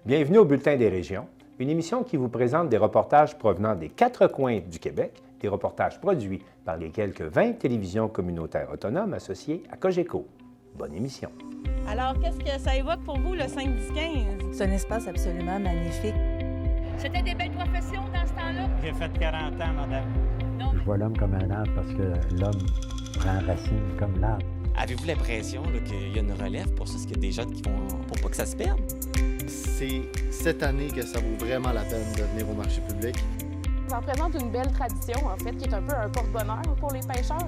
Bienvenue au Bulletin des régions, une émission qui vous présente des reportages provenant des 4 coins du Québec, des reportages produits par les quelques 20 télévisions communautaires autonomes associées à Cogeco. Bonne émission. Alors, qu'est-ce que ça évoque pour vous, le 5-10-15? C'est un espace absolument magnifique. C'était des belles professions dans ce temps-là? J'ai fait 40 ans, madame. Non. Je vois l'homme comme un arbre parce que l'homme prend racine comme l'arbre. Avez-vous l'impression qu'il y a une relève pour ça? Est-ce qu'il y a des jeunes qui vont pour pas que ça se perde? C'est cette année que ça vaut vraiment la peine de venir au marché public. Ça représente une belle tradition, en fait, qui est un peu un porte-bonheur pour les pêcheurs.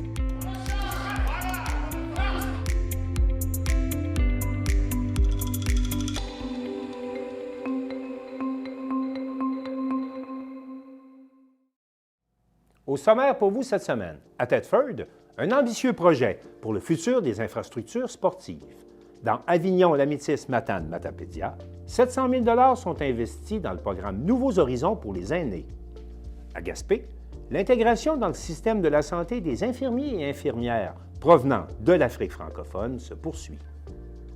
Au sommaire pour vous cette semaine, à Thetford, un ambitieux projet pour le futur des infrastructures sportives. Dans Avignon, L'Amétis, Matane, Matapédia, 700 000 sont investis dans le programme Nouveaux Horizons pour les aînés. À Gaspé, l'intégration dans le système de la santé des infirmiers et infirmières provenant de l'Afrique francophone se poursuit.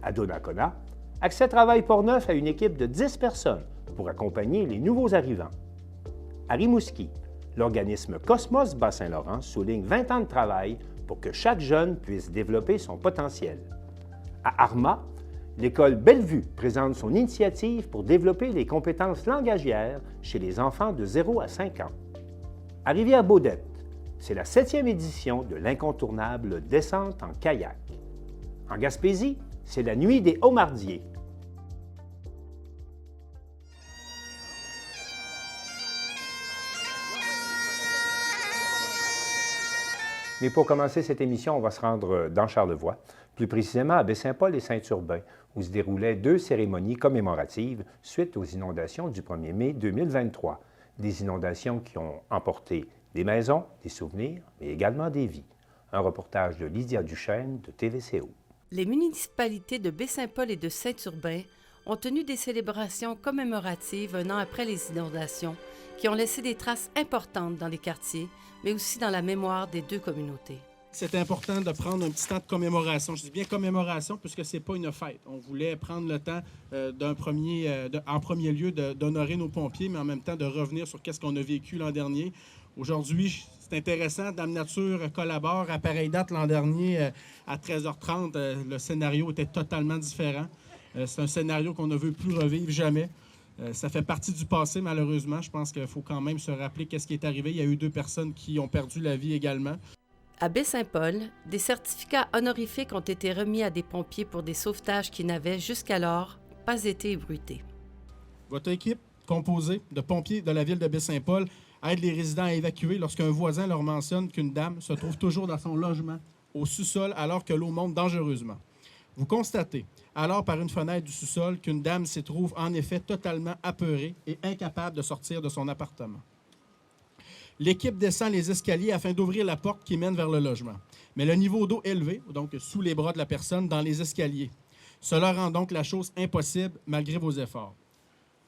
À Donnacona, Accès Travail Portneuf a une équipe de 10 personnes pour accompagner les nouveaux arrivants. À Rimouski, l'organisme Cosmos Bas-Saint-Laurent souligne 20 ans de travail pour que chaque jeune puisse développer son potentiel. À Arma, l'école Bellevue présente son initiative pour développer les compétences langagières chez les enfants de 0 à 5 ans. À Rivière-Baudette, c'est la 7e édition de l'incontournable descente en kayak. En Gaspésie, c'est la nuit des homardiers. Mais pour commencer cette émission, on va se rendre dans Charlevoix, plus précisément à Baie-Saint-Paul et Saint-Urbain, où se déroulaient 2 cérémonies commémoratives suite aux inondations du 1er mai 2023. Des inondations qui ont emporté des maisons, des souvenirs, mais également des vies. Un reportage de Lydia Duchesne de TVCO. Les municipalités de Baie-Saint-Paul et de Saint-Urbain ont tenu des célébrations commémoratives un an après les inondations qui ont laissé des traces importantes dans les quartiers, mais aussi dans la mémoire des 2 communautés. C'est important de prendre un petit temps de commémoration. Je dis bien commémoration puisque ce n'est pas une fête. On voulait prendre le temps en premier lieu d'honorer nos pompiers, mais en même temps de revenir sur ce qu'on a vécu l'an dernier. Aujourd'hui, c'est intéressant. Dame Nature collabore. À pareille date, l'an dernier, à 13h30, le scénario était totalement différent. C'est un scénario qu'on ne veut plus revivre jamais. Ça fait partie du passé, malheureusement. Je pense qu'il faut quand même se rappeler qu'est-ce qui est arrivé. Il y a eu 2 personnes qui ont perdu la vie également. À Baie-Saint-Paul, des certificats honorifiques ont été remis à des pompiers pour des sauvetages qui n'avaient jusqu'alors pas été ébruités. Votre équipe, composée de pompiers de la ville de Baie-Saint-Paul, aide les résidents à évacuer lorsqu'un voisin leur mentionne qu'une dame se trouve toujours dans son logement, au sous-sol, alors que l'eau monte dangereusement. Vous constatez, alors par une fenêtre du sous-sol, qu'une dame s'y trouve en effet totalement apeurée et incapable de sortir de son appartement. L'équipe descend les escaliers afin d'ouvrir la porte qui mène vers le logement. Mais le niveau d'eau élevé, donc sous les bras de la personne, dans les escaliers. Cela rend donc la chose impossible malgré vos efforts.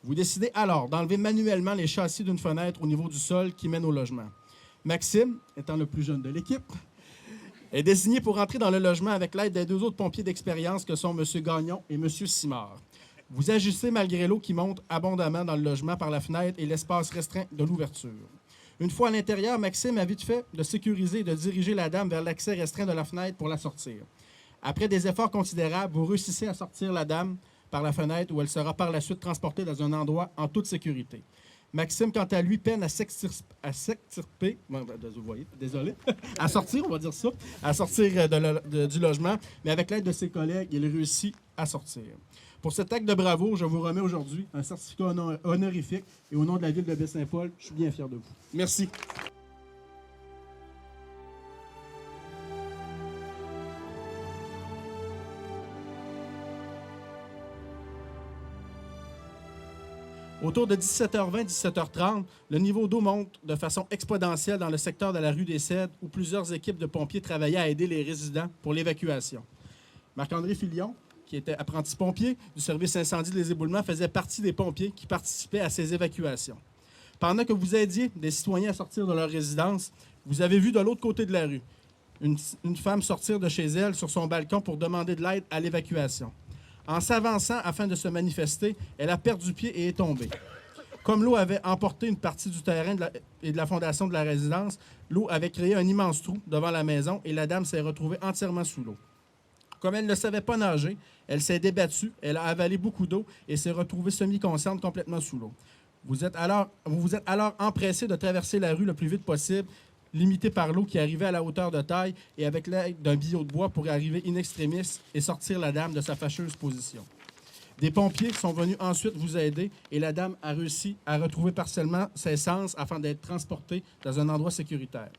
Vous décidez alors d'enlever manuellement les châssis d'une fenêtre au niveau du sol qui mène au logement. Maxime, étant le plus jeune de l'équipe, est désigné pour entrer dans le logement avec l'aide des 2 autres pompiers d'expérience que sont M. Gagnon et M. Simard. Vous agissez malgré l'eau qui monte abondamment dans le logement par la fenêtre et l'espace restreint de l'ouverture. Une fois à l'intérieur, Maxime a vite fait de sécuriser et de diriger la dame vers l'accès restreint de la fenêtre pour la sortir. Après des efforts considérables, vous réussissez à sortir la dame par la fenêtre où elle sera par la suite transportée dans un endroit en toute sécurité. Maxime, quant à lui, peine à s'extirper, vous voyez, désolé, à sortir, on va dire ça, à sortir du logement, mais avec l'aide de ses collègues, il réussit à sortir. Pour cet acte de bravoure, je vous remets aujourd'hui un certificat honorifique et au nom de la ville de Baie-Saint-Paul, je suis bien fier de vous. Merci. Autour de 17h20, 17h30, le niveau d'eau monte de façon exponentielle dans le secteur de la rue des Cèdres où plusieurs équipes de pompiers travaillaient à aider les résidents pour l'évacuation. Marc-André Filion, qui était apprenti pompier du service incendie des éboulements, faisait partie des pompiers qui participaient à ces évacuations. Pendant que vous aidiez des citoyens à sortir de leur résidence, vous avez vu de l'autre côté de la rue une femme sortir de chez elle sur son balcon pour demander de l'aide à l'évacuation. En s'avançant afin de se manifester, elle a perdu pied et est tombée. Comme l'eau avait emporté une partie du terrain et de la fondation de la résidence, l'eau avait créé un immense trou devant la maison et la dame s'est retrouvée entièrement sous l'eau. Comme elle ne savait pas nager, elle s'est débattue, elle a avalé beaucoup d'eau et s'est retrouvée semi-consciente complètement sous l'eau. Vous vous êtes alors empressé de traverser la rue le plus vite possible, limité par l'eau qui arrivait à la hauteur de taille et avec l'aide d'un billot de bois pour arriver in extremis et sortir la dame de sa fâcheuse position. Des pompiers sont venus ensuite vous aider et la dame a réussi à retrouver partiellement ses sens afin d'être transportée dans un endroit sécuritaire.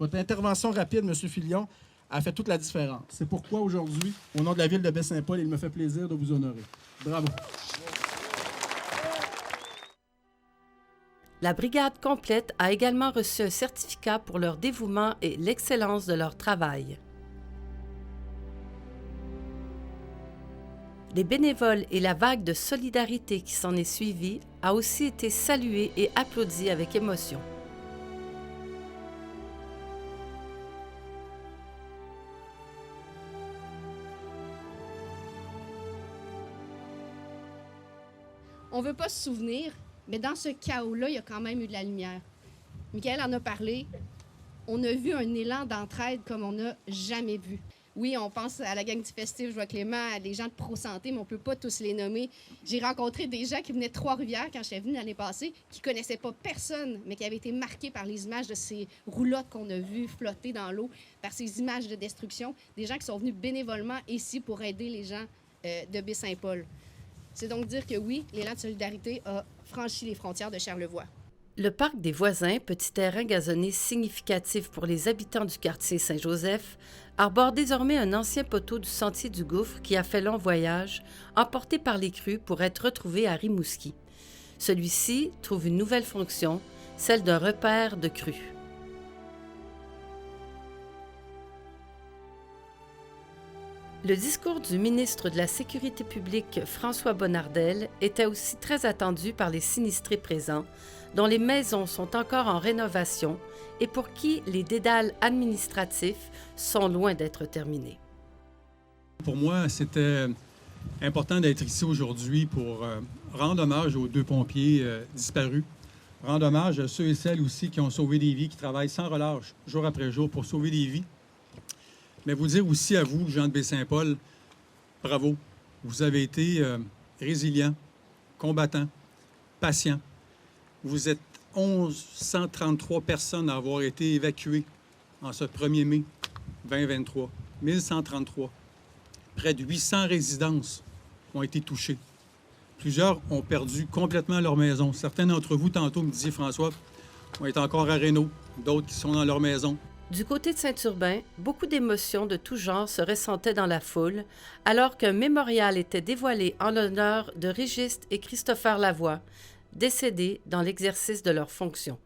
Votre intervention rapide, M. Filion, a fait toute la différence. C'est pourquoi aujourd'hui, au nom de la ville de Baie-Saint-Paul, il me fait plaisir de vous honorer. Bravo. La brigade complète a également reçu un certificat pour leur dévouement et l'excellence de leur travail. Les bénévoles et la vague de solidarité qui s'en est suivie a aussi été saluée et applaudie avec émotion. On ne veut pas se souvenir, mais dans ce chaos-là, il y a quand même eu de la lumière. Michael en a parlé. On a vu un élan d'entraide comme on n'a jamais vu. Oui, on pense à la gang du festif, je vois Clément, à des gens de Pro-Santé, mais on ne peut pas tous les nommer. J'ai rencontré des gens qui venaient de Trois-Rivières quand j'étais venue l'année passée, qui ne connaissaient pas personne, mais qui avaient été marqués par les images de ces roulottes qu'on a vues flotter dans l'eau, par ces images de destruction. Des gens qui sont venus bénévolement ici pour aider les gens de Baie-Saint-Paul. C'est donc dire que oui, l'élan de solidarité a franchi les frontières de Charlevoix. Le parc des voisins, petit terrain gazonné significatif pour les habitants du quartier Saint-Joseph, arbore désormais un ancien poteau du sentier du Gouffre qui a fait long voyage, emporté par les crues pour être retrouvé à Rimouski. Celui-ci trouve une nouvelle fonction, celle d'un repère de crues. Le discours du ministre de la Sécurité publique, François Bonnardel, était aussi très attendu par les sinistrés présents, dont les maisons sont encore en rénovation et pour qui les dédales administratifs sont loin d'être terminés. Pour moi, c'était important d'être ici aujourd'hui pour rendre hommage aux 2 pompiers disparus, rendre hommage à ceux et celles aussi qui ont sauvé des vies, qui travaillent sans relâche, jour après jour, pour sauver des vies. Mais vous dire aussi à vous, gens de Baie-Saint-Paul, bravo. Vous avez été résilients, combattants, patients. Vous êtes 1133 personnes à avoir été évacuées en ce 1er mai 2023. 1133. Près de 800 résidences ont été touchées. Plusieurs ont perdu complètement leur maison. Certains d'entre vous, tantôt, me disiez, François, ont été encore à Reno, d'autres qui sont dans leur maison. Du côté de Saint-Urbain, beaucoup d'émotions de tout genre se ressentaient dans la foule, alors qu'un mémorial était dévoilé en l'honneur de Régis et Christopher Lavoie, décédés dans l'exercice de leurs fonctions.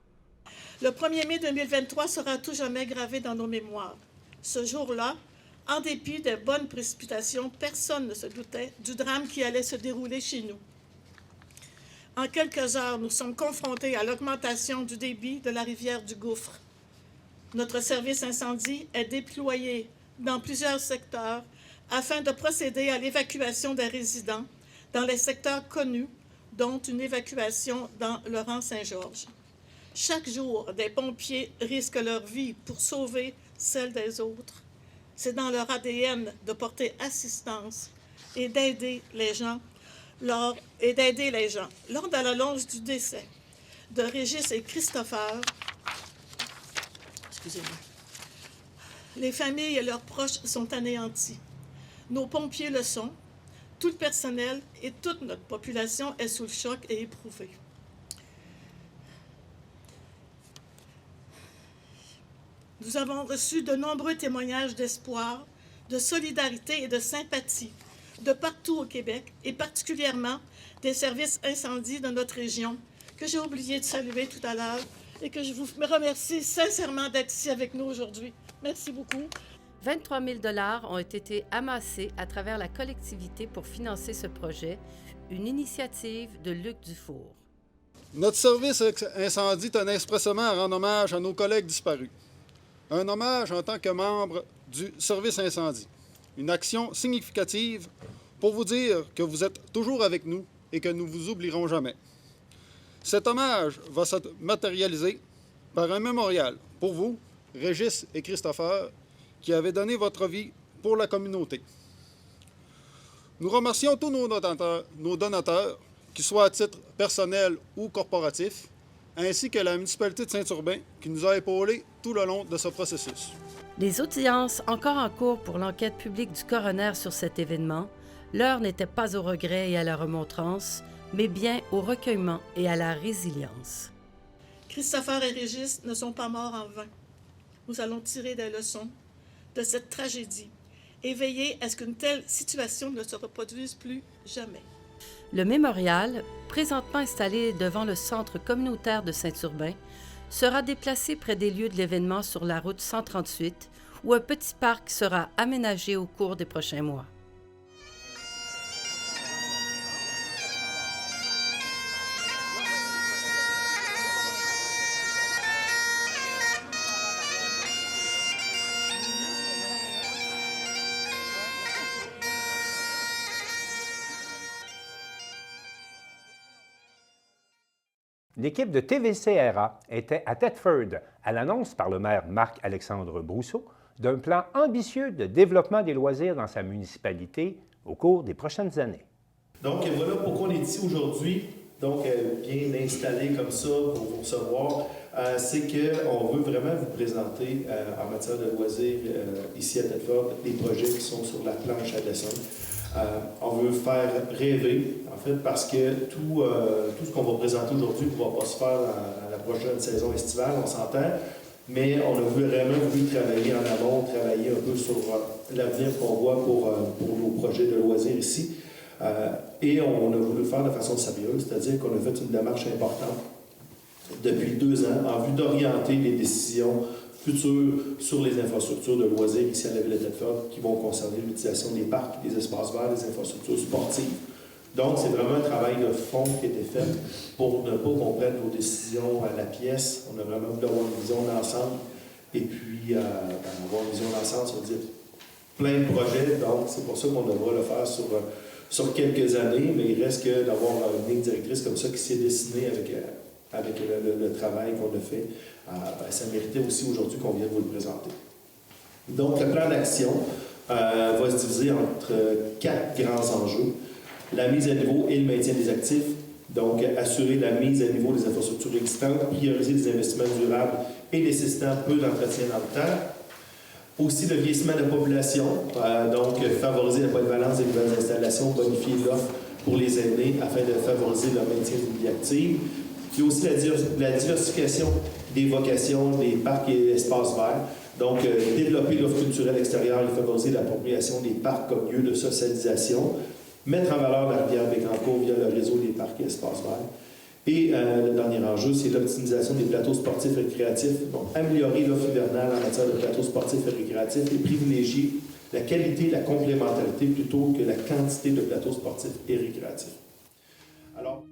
Le 1er mai 2023 sera à tout jamais gravé dans nos mémoires. Ce jour-là, en dépit des bonnes précipitations, personne ne se doutait du drame qui allait se dérouler chez nous. En quelques heures, nous sommes confrontés à l'augmentation du débit de la rivière du Gouffre. Notre service incendie est déployé dans plusieurs secteurs afin de procéder à l'évacuation des résidents dans les secteurs connus, dont une évacuation dans Laurent-Saint-Georges. Chaque jour, des pompiers risquent leur vie pour sauver celle des autres. C'est dans leur ADN de porter assistance et d'aider les gens. Lors de la l'annonce du décès de Régis et Christopher, les familles et leurs proches sont anéantis. Nos pompiers le sont. Tout le personnel et toute notre population est sous le choc et éprouvée. Nous avons reçu de nombreux témoignages d'espoir, de solidarité et de sympathie de partout au Québec et particulièrement des services incendies de notre région que j'ai oublié de saluer tout à l'heure et que je vous remercie sincèrement d'être ici avec nous aujourd'hui. Merci beaucoup. 23 000 $ ont été amassés à travers la collectivité pour financer ce projet, une initiative de Luc Dufour. Notre service incendie tenait expressément à rendre hommage à nos collègues disparus. Un hommage en tant que membre du service incendie. Une action significative pour vous dire que vous êtes toujours avec nous et que nous ne vous oublierons jamais. Cet hommage va se matérialiser par un mémorial pour vous, Régis et Christopher, qui avez donné votre vie pour la communauté. Nous remercions tous nos donateurs, qu'ils soient à titre personnel ou corporatif, ainsi que la municipalité de Saint-Urbain, qui nous a épaulés tout le long de ce processus. Les audiences encore en cours pour l'enquête publique du coroner sur cet événement, l'heure n'était pas au regret et à la remontrance, mais bien au recueillement et à la résilience. Christopher et Régis ne sont pas morts en vain. Nous allons tirer des leçons de cette tragédie et veiller à ce qu'une telle situation ne se reproduise plus jamais. Le mémorial, présentement installé devant le centre communautaire de Saint-Urbain, sera déplacé près des lieux de l'événement sur la route 138, où un petit parc sera aménagé au cours des prochains mois. L'équipe de TVCRA était à Thetford à l'annonce par le maire Marc-Alexandre Brousseau d'un plan ambitieux de développement des loisirs dans sa municipalité au cours des prochaines années. Donc voilà pourquoi on est ici aujourd'hui, donc bien installé comme ça pour vous recevoir. C'est qu'on veut vraiment vous présenter en matière de loisirs ici à Thetford des projets qui sont sur la planche à dessin. On veut faire rêver, en fait, parce que tout ce qu'on va présenter aujourd'hui ne pourra pas se faire dans la prochaine saison estivale, on s'entend, mais on a vraiment voulu travailler en amont, travailler un peu sur l'avenir qu'on voit pour nos projets de loisirs ici. Et on a voulu le faire de façon sérieuse, c'est-à-dire qu'on a fait une démarche importante depuis 2 ans en vue d'orienter les décisions futures sur les infrastructures de loisirs ici à la ville de Thetford qui vont concerner l'utilisation des parcs, des espaces verts, des infrastructures sportives. Donc, c'est vraiment un travail de fond qui a été fait pour ne pas qu'on prenne nos décisions à la pièce. On a vraiment voulu avoir une vision d'ensemble et puis avoir une vision d'ensemble, ça veut dire plein de projets. Donc, c'est pour ça qu'on devra le faire sur quelques années, mais il reste que d'avoir une ligne directrice comme ça qui s'est dessinée avec le travail qu'on a fait. Ça méritait aussi aujourd'hui qu'on vienne vous le présenter. Donc, le plan d'action va se diviser entre 4 grands enjeux. La mise à niveau et le maintien des actifs, donc assurer la mise à niveau des infrastructures existantes, prioriser des investissements durables et nécessitant peu d'entretien dans le temps. Aussi le vieillissement de la population, donc favoriser la polyvalence des nouvelles installations, bonifier l'offre pour les aînés afin de favoriser leur maintien d'une vie active. Puis aussi la diversification des vocations des parcs et espaces verts. Donc, développer l'offre culturelle extérieure et favoriser l'appropriation des parcs comme lieu de socialisation. Mettre en valeur la rivière Bécancour via le réseau des parcs et espaces verts. Et le dernier enjeu, c'est l'optimisation des plateaux sportifs et récréatifs. Donc, améliorer l'offre hivernale en matière de plateaux sportifs et récréatifs et privilégier la qualité et la complémentarité plutôt que la quantité de plateaux sportifs et récréatifs. Alors...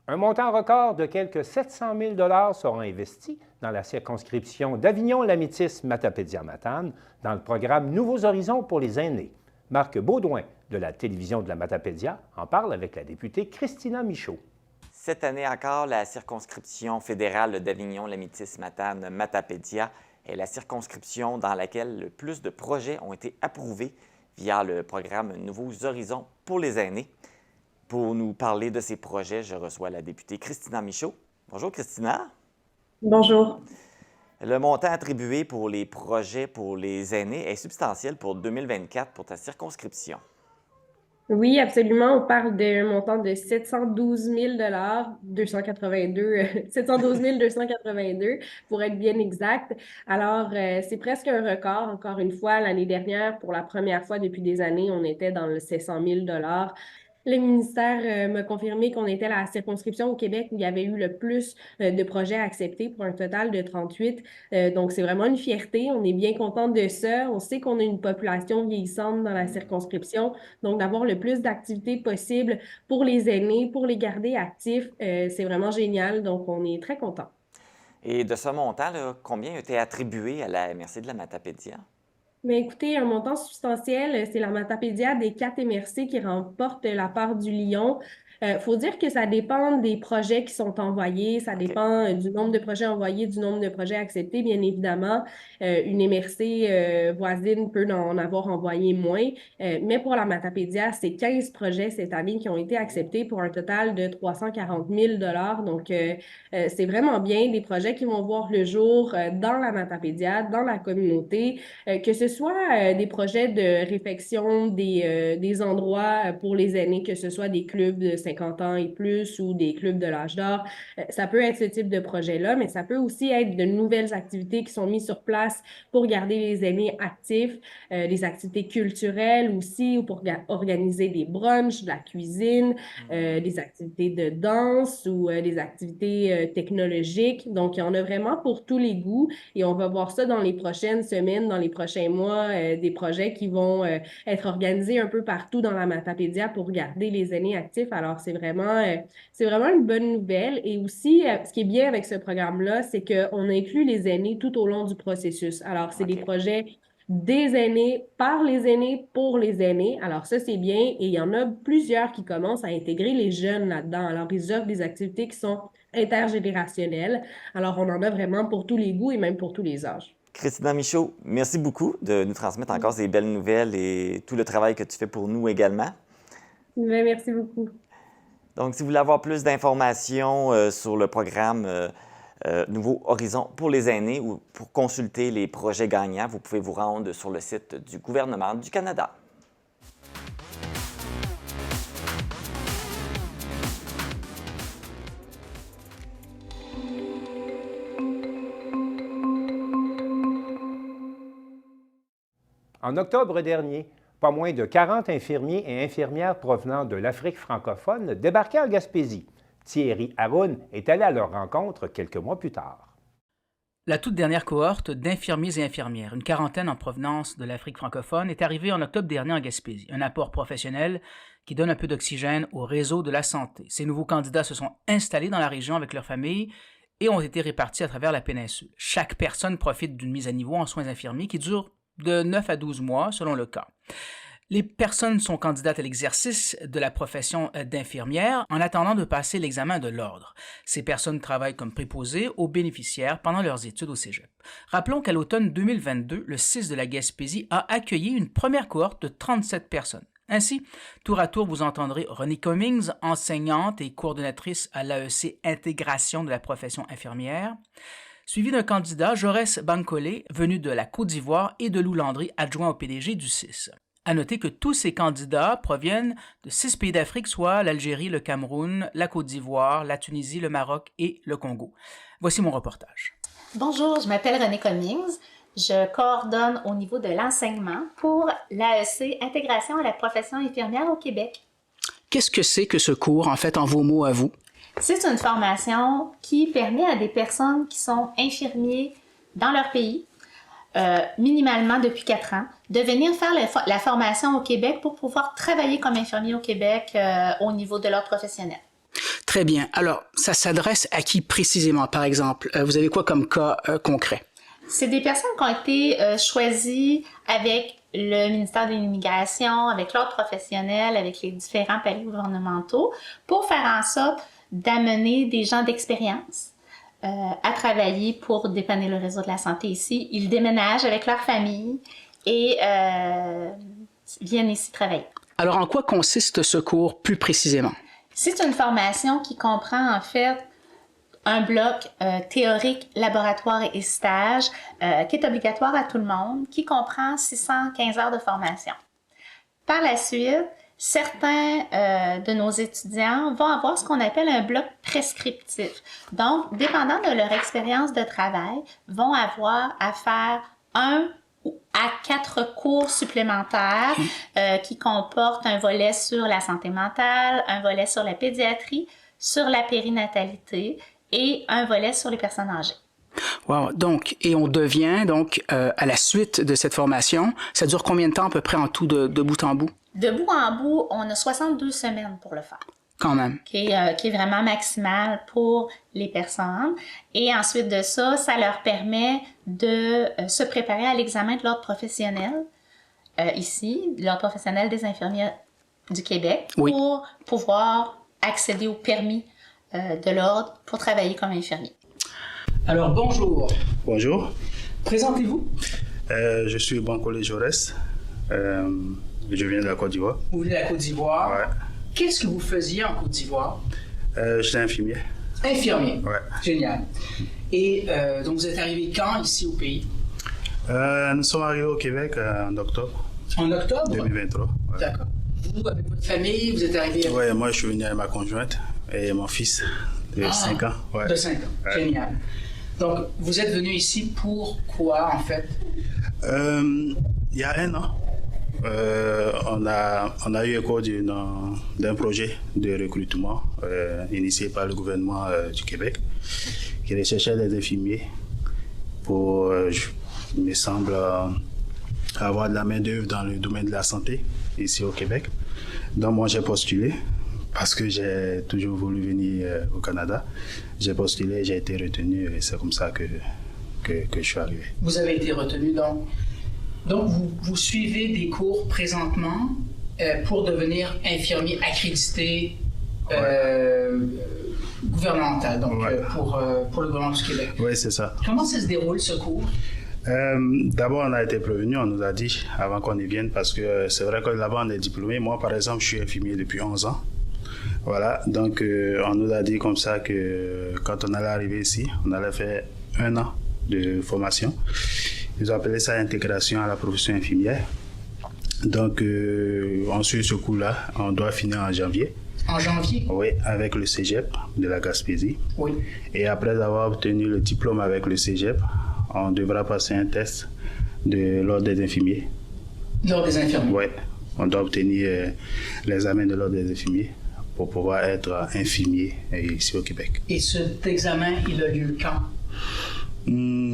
Un montant record de quelques 700 000 sera investi dans la circonscription d'Avignon-Lamitis-Matapédia-Matane dans le programme Nouveaux Horizons pour les aînés. Marc Baudouin de la télévision de la Matapédia en parle avec la députée Christina Michaud. Cette année encore, la circonscription fédérale d'Avignon-Lamitis-Matane-Matapédia est la circonscription dans laquelle le plus de projets ont été approuvés via le programme Nouveaux Horizons pour les aînés. Pour nous parler de ces projets, je reçois la députée Christina Michaud. Bonjour, Christina. Bonjour. Le montant attribué pour les projets pour les aînés est substantiel pour 2024 pour ta circonscription. Oui, absolument. On parle d'un montant de 712 282 pour être bien exact. Alors, c'est presque un record. Encore une fois, l'année dernière, pour la première fois depuis des années, on était dans le 700 000 $. Le ministère m'a confirmé qu'on était la circonscription au Québec où il y avait eu le plus de projets acceptés pour un total de 38. Donc, c'est vraiment une fierté. On est bien content de ça. On sait qu'on a une population vieillissante dans la circonscription. Donc, d'avoir le plus d'activités possibles pour les aînés, pour les garder actifs, c'est vraiment génial. Donc, on est très contents. Et de ce montant, là, combien a été attribué à la MRC de la Matapédia? Mais écoutez, un montant substantiel, c'est la Matapédia des 4 MRC qui remporte la part du lion. Faut dire que ça dépend des projets qui sont envoyés, ça dépend du nombre de projets envoyés, du nombre de projets acceptés, bien évidemment. Une MRC voisine peut en avoir envoyé moins, mais pour la Matapédia, c'est 15 projets cette année qui ont été acceptés pour un total de 340 000 $. Donc, c'est vraiment bien des projets qui vont voir le jour dans la Matapédia, dans la communauté, que ce soit des projets de réfection des endroits pour les aînés, que ce soit des clubs de 50 ans et plus ou des clubs de l'âge d'or. Ça peut être ce type de projet-là, mais ça peut aussi être de nouvelles activités qui sont mises sur place pour garder les aînés actifs, des activités culturelles aussi, ou pour organiser des brunchs, de la cuisine, des activités de danse ou des activités technologiques. Donc, il y en a vraiment pour tous les goûts et on va voir ça dans les prochaines semaines, dans les prochains mois, des projets qui vont être organisés un peu partout dans la Matapédia pour garder les aînés actifs. Alors, c'est vraiment une bonne nouvelle. Et aussi, ce qui est bien avec ce programme-là, c'est qu'on inclut les aînés tout au long du processus. Alors, c'est des projets des aînés, par les aînés, pour les aînés. Alors, ça, c'est bien. Et il y en a plusieurs qui commencent à intégrer les jeunes là-dedans. Alors, ils offrent des activités qui sont intergénérationnelles. Alors, on en a vraiment pour tous les goûts et même pour tous les âges. Christina Michaud, merci beaucoup de nous transmettre encore ces belles nouvelles et tout le travail que tu fais pour nous également. Bien, merci beaucoup. Donc, si vous voulez avoir plus d'informations sur le programme Nouveaux Horizons pour les aînés ou pour consulter les projets gagnants, vous pouvez vous rendre sur le site du gouvernement du Canada. En octobre dernier, pas moins de 40 infirmiers et infirmières provenant de l'Afrique francophone débarquaient en Gaspésie. Thierry Haroun est allé à leur rencontre quelques mois plus tard. La toute dernière cohorte d'infirmiers et infirmières, une quarantaine en provenance de l'Afrique francophone, est arrivée en octobre dernier en Gaspésie. Un apport professionnel qui donne un peu d'oxygène au réseau de la santé. Ces nouveaux candidats se sont installés dans la région avec leurs familles et ont été répartis à travers la péninsule. Chaque personne profite d'une mise à niveau en soins infirmiers qui dure de 9 à 12 mois selon le cas. Les personnes sont candidates à l'exercice de la profession d'infirmière en attendant de passer l'examen de l'ordre. Ces personnes travaillent comme préposées aux bénéficiaires pendant leurs études au cégep. Rappelons qu'à l'automne 2022, le CIS de la Gaspésie a accueilli une première cohorte de 37 personnes. Ainsi, tour à tour, vous entendrez Ronnie Cummings, enseignante et coordonnatrice à l'AEC Intégration de la profession infirmière, suivi d'un candidat, Jaurès Bancolé, venu de la Côte d'Ivoire, et de Lou Landry, adjoint au PDG du CIS. À noter que tous ces candidats proviennent de 6 pays d'Afrique, soit l'Algérie, le Cameroun, la Côte d'Ivoire, la Tunisie, le Maroc et le Congo. Voici mon reportage. Bonjour, je m'appelle Ronnie Cummings. Je coordonne au niveau de l'enseignement pour l'AEC Intégration à la profession infirmière au Québec. Qu'est-ce que c'est que ce cours, en fait, en vos mots à vous? C'est une formation qui permet à des personnes qui sont infirmiers dans leur pays, minimalement depuis 4 ans, de venir faire la formation au Québec pour pouvoir travailler comme infirmier au Québec au niveau de l'ordre professionnel. Très bien. Alors, ça s'adresse à qui précisément, par exemple? Vous avez quoi comme cas concret? C'est des personnes qui ont été choisies avec le ministère de l'Immigration, avec l'ordre professionnel, avec les différents paliers gouvernementaux, pour faire en sorte d'amener des gens d'expérience à travailler pour dépanner le réseau de la santé ici. Ils déménagent avec leur famille et viennent ici travailler. Alors, en quoi consiste ce cours plus précisément? C'est une formation qui comprend en fait un bloc théorique, laboratoire et stage qui est obligatoire à tout le monde, qui comprend 615 heures de formation. Par la suite, certains de nos étudiants vont avoir ce qu'on appelle un bloc prescriptif. Donc, dépendant de leur expérience de travail, vont avoir à faire 1 à 4 cours supplémentaires qui comportent un volet sur la santé mentale, un volet sur la pédiatrie, sur la périnatalité et un volet sur les personnes âgées. Wow. Donc, et on devient donc à la suite de cette formation, ça dure combien de temps à peu près en tout de bout en bout? De bout en bout, on a 62 semaines pour le faire. Quand même. Qui est vraiment maximal pour les personnes. Et ensuite de ça, ça leur permet de se préparer à l'examen de l'ordre professionnel, ici, l'ordre professionnel des infirmiers du Québec, pour pouvoir accéder au permis de l'ordre pour travailler comme infirmier. Alors, bonjour. Bonjour. Présentez-vous. Je suis Bankole Jaurès. Je viens de la Côte d'Ivoire. Vous venez de la Côte d'Ivoire. Ouais. Qu'est-ce que vous faisiez en Côte d'Ivoire? J'étais infirmier. Infirmier? Ouais. Génial. Et donc, vous êtes arrivé quand ici au pays? Nous sommes arrivés au Québec en octobre. En octobre? 2023. Ouais. D'accord. Vous, avec votre famille, vous êtes arrivé... Oui, moi, je suis venu avec ma conjointe et mon fils de 5 ans. Ouais. De 5 ans. Ouais. Génial. Donc, vous êtes venu ici pour quoi, en fait? Il y a 1 an. On a eu écho d'un projet de recrutement initié par le gouvernement du Québec qui recherchait des infirmiers pour, il me semble, avoir de la main-d'œuvre dans le domaine de la santé ici au Québec. Donc moi j'ai postulé parce que j'ai toujours voulu venir au Canada. J'ai postulé, j'ai été retenu et c'est comme ça que je suis arrivé. Vous avez été retenu donc vous suivez des cours présentement pour devenir infirmier accrédité gouvernemental, donc pour le gouvernement du Québec. Oui, c'est ça. Comment ça se déroule ce cours? D'abord, on a été prévenu, on nous a dit avant qu'on y vienne, parce que c'est vrai que là-bas on est diplômé. Moi, par exemple, je suis infirmier depuis 11 ans. Voilà, donc on nous a dit comme ça que quand on allait arriver ici, on allait faire 1 an de formation. Ils ont appelé ça intégration à la profession infirmière. Donc, on suit ce cours-là, on doit finir en janvier. En janvier? Oui, avec le cégep de la Gaspésie. Oui. Et après avoir obtenu le diplôme avec le cégep, on devra passer un test de l'ordre des infirmiers. L'ordre des infirmiers? Oui, on doit obtenir l'examen de l'ordre des infirmiers pour pouvoir être infirmier ici au Québec. Et cet examen, il a lieu quand?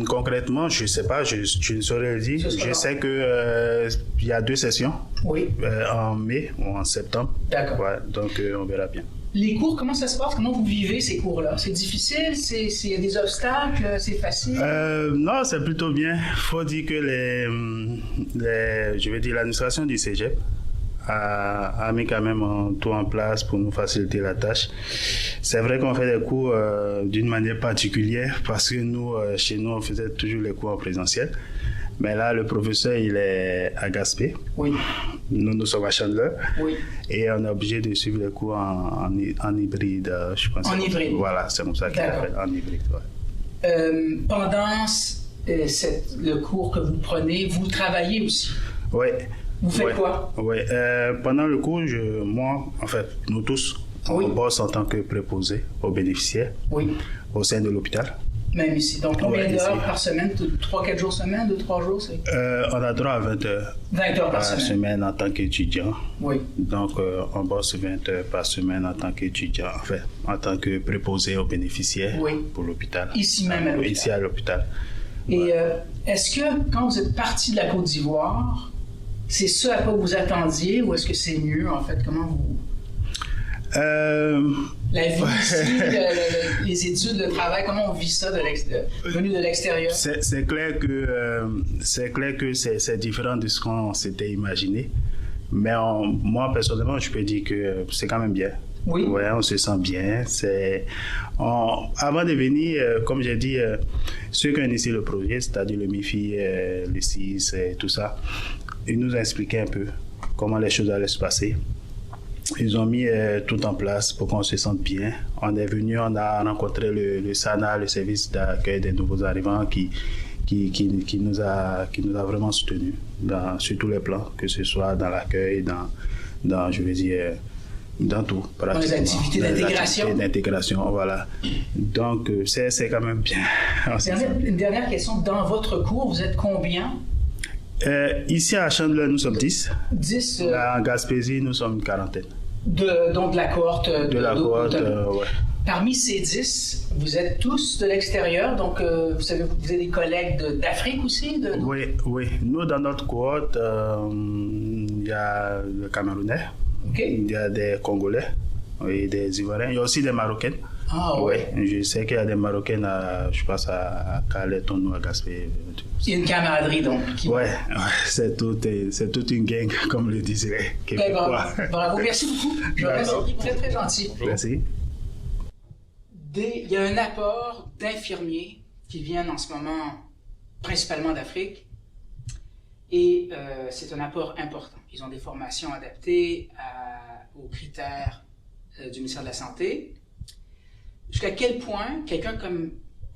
Concrètement, je ne sais pas, je ne saurais le dire. Je sais qu'il y a 2 sessions, en mai ou en septembre. D'accord. Ouais, donc on verra bien. Les cours, comment ça se passe? Comment vous vivez ces cours-là? C'est difficile? Il y a des obstacles? C'est facile? Non, c'est plutôt bien. Il faut dire que l'administration du cégep a mis quand même tout en place pour nous faciliter la tâche. C'est vrai qu'on fait des cours d'une manière particulière parce que nous, chez nous, on faisait toujours les cours en présentiel. Mais là, le professeur, il est à Gaspé. Oui. Nous sommes à Chandler. Oui. Et on est obligé de suivre les cours en hybride, je pense. En hybride. Voilà, c'est comme ça qu'il appelle, en hybride. Ouais. Pendant le cours que vous prenez, vous travaillez aussi? Oui. Vous faites quoi? Oui. Pendant le cours, nous tous, on bosse en tant que préposé aux bénéficiaires au sein de l'hôpital. Même ici. Donc, combien d'heures par semaine? 3-4 jours semaine? 2-3 jours? On a droit à 20 heures. 20 heures par semaine en tant qu'étudiant. Oui. Donc, on bosse 20 heures par semaine en tant qu'étudiant, en tant que préposé aux bénéficiaires pour l'hôpital. Ici même à l'hôpital? Ici à l'hôpital. Et est-ce que, quand vous êtes parti de la Côte d'Ivoire, c'est ce à quoi vous attendiez ou est-ce que c'est mieux, en fait? Comment vous... La vie ici, les études, le travail, comment on vit ça venu de l'extérieur? C'est clair que c'est différent de ce qu'on s'était imaginé. Mais moi, personnellement, je peux dire que c'est quand même bien. Oui. Ouais, on se sent bien. Avant de venir, comme j'ai dit, ceux qui ont initié le projet, c'est-à-dire le MIFI, le CIS et tout ça, ils nous ont expliqué un peu comment les choses allaient se passer. Ils ont mis tout en place pour qu'on se sente bien. On est venu, on a rencontré le SANA, le service d'accueil des nouveaux arrivants, qui nous a vraiment soutenus sur tous les plans, que ce soit dans l'accueil, dans je veux dire, dans tout, pratiquement. Dans les activités d'intégration. Les activités d'intégration, voilà. Donc, c'est quand même bien. Une dernière question. Dans votre cours, vous êtes combien? Ici à Chandler, nous sommes 10. 10. En Gaspésie, nous sommes une quarantaine. Donc de la cohorte. De la cohorte, ouais. Parmi ces 10, vous êtes tous de l'extérieur, donc vous avez des collègues d'Afrique aussi? Oui. Nous, dans notre cohorte, il y a le Camerounais, il y a des Congolais, et des Ivoiriens, il y a aussi des Marocaines. Ah oui. Je sais qu'il y a des Marocaines, je pense à Calais, Tonou, à Gaspé. Il y a une camaraderie donc. Oui, c'est toute une gang, comme le disait Québécois. Bravo, merci beaucoup. Je vous remercie, très très gentil. Merci. Il y a un apport d'infirmiers qui viennent en ce moment principalement d'Afrique et c'est un apport important. Ils ont des formations adaptées aux critères du ministère de la Santé. Jusqu'à quel point quelqu'un comme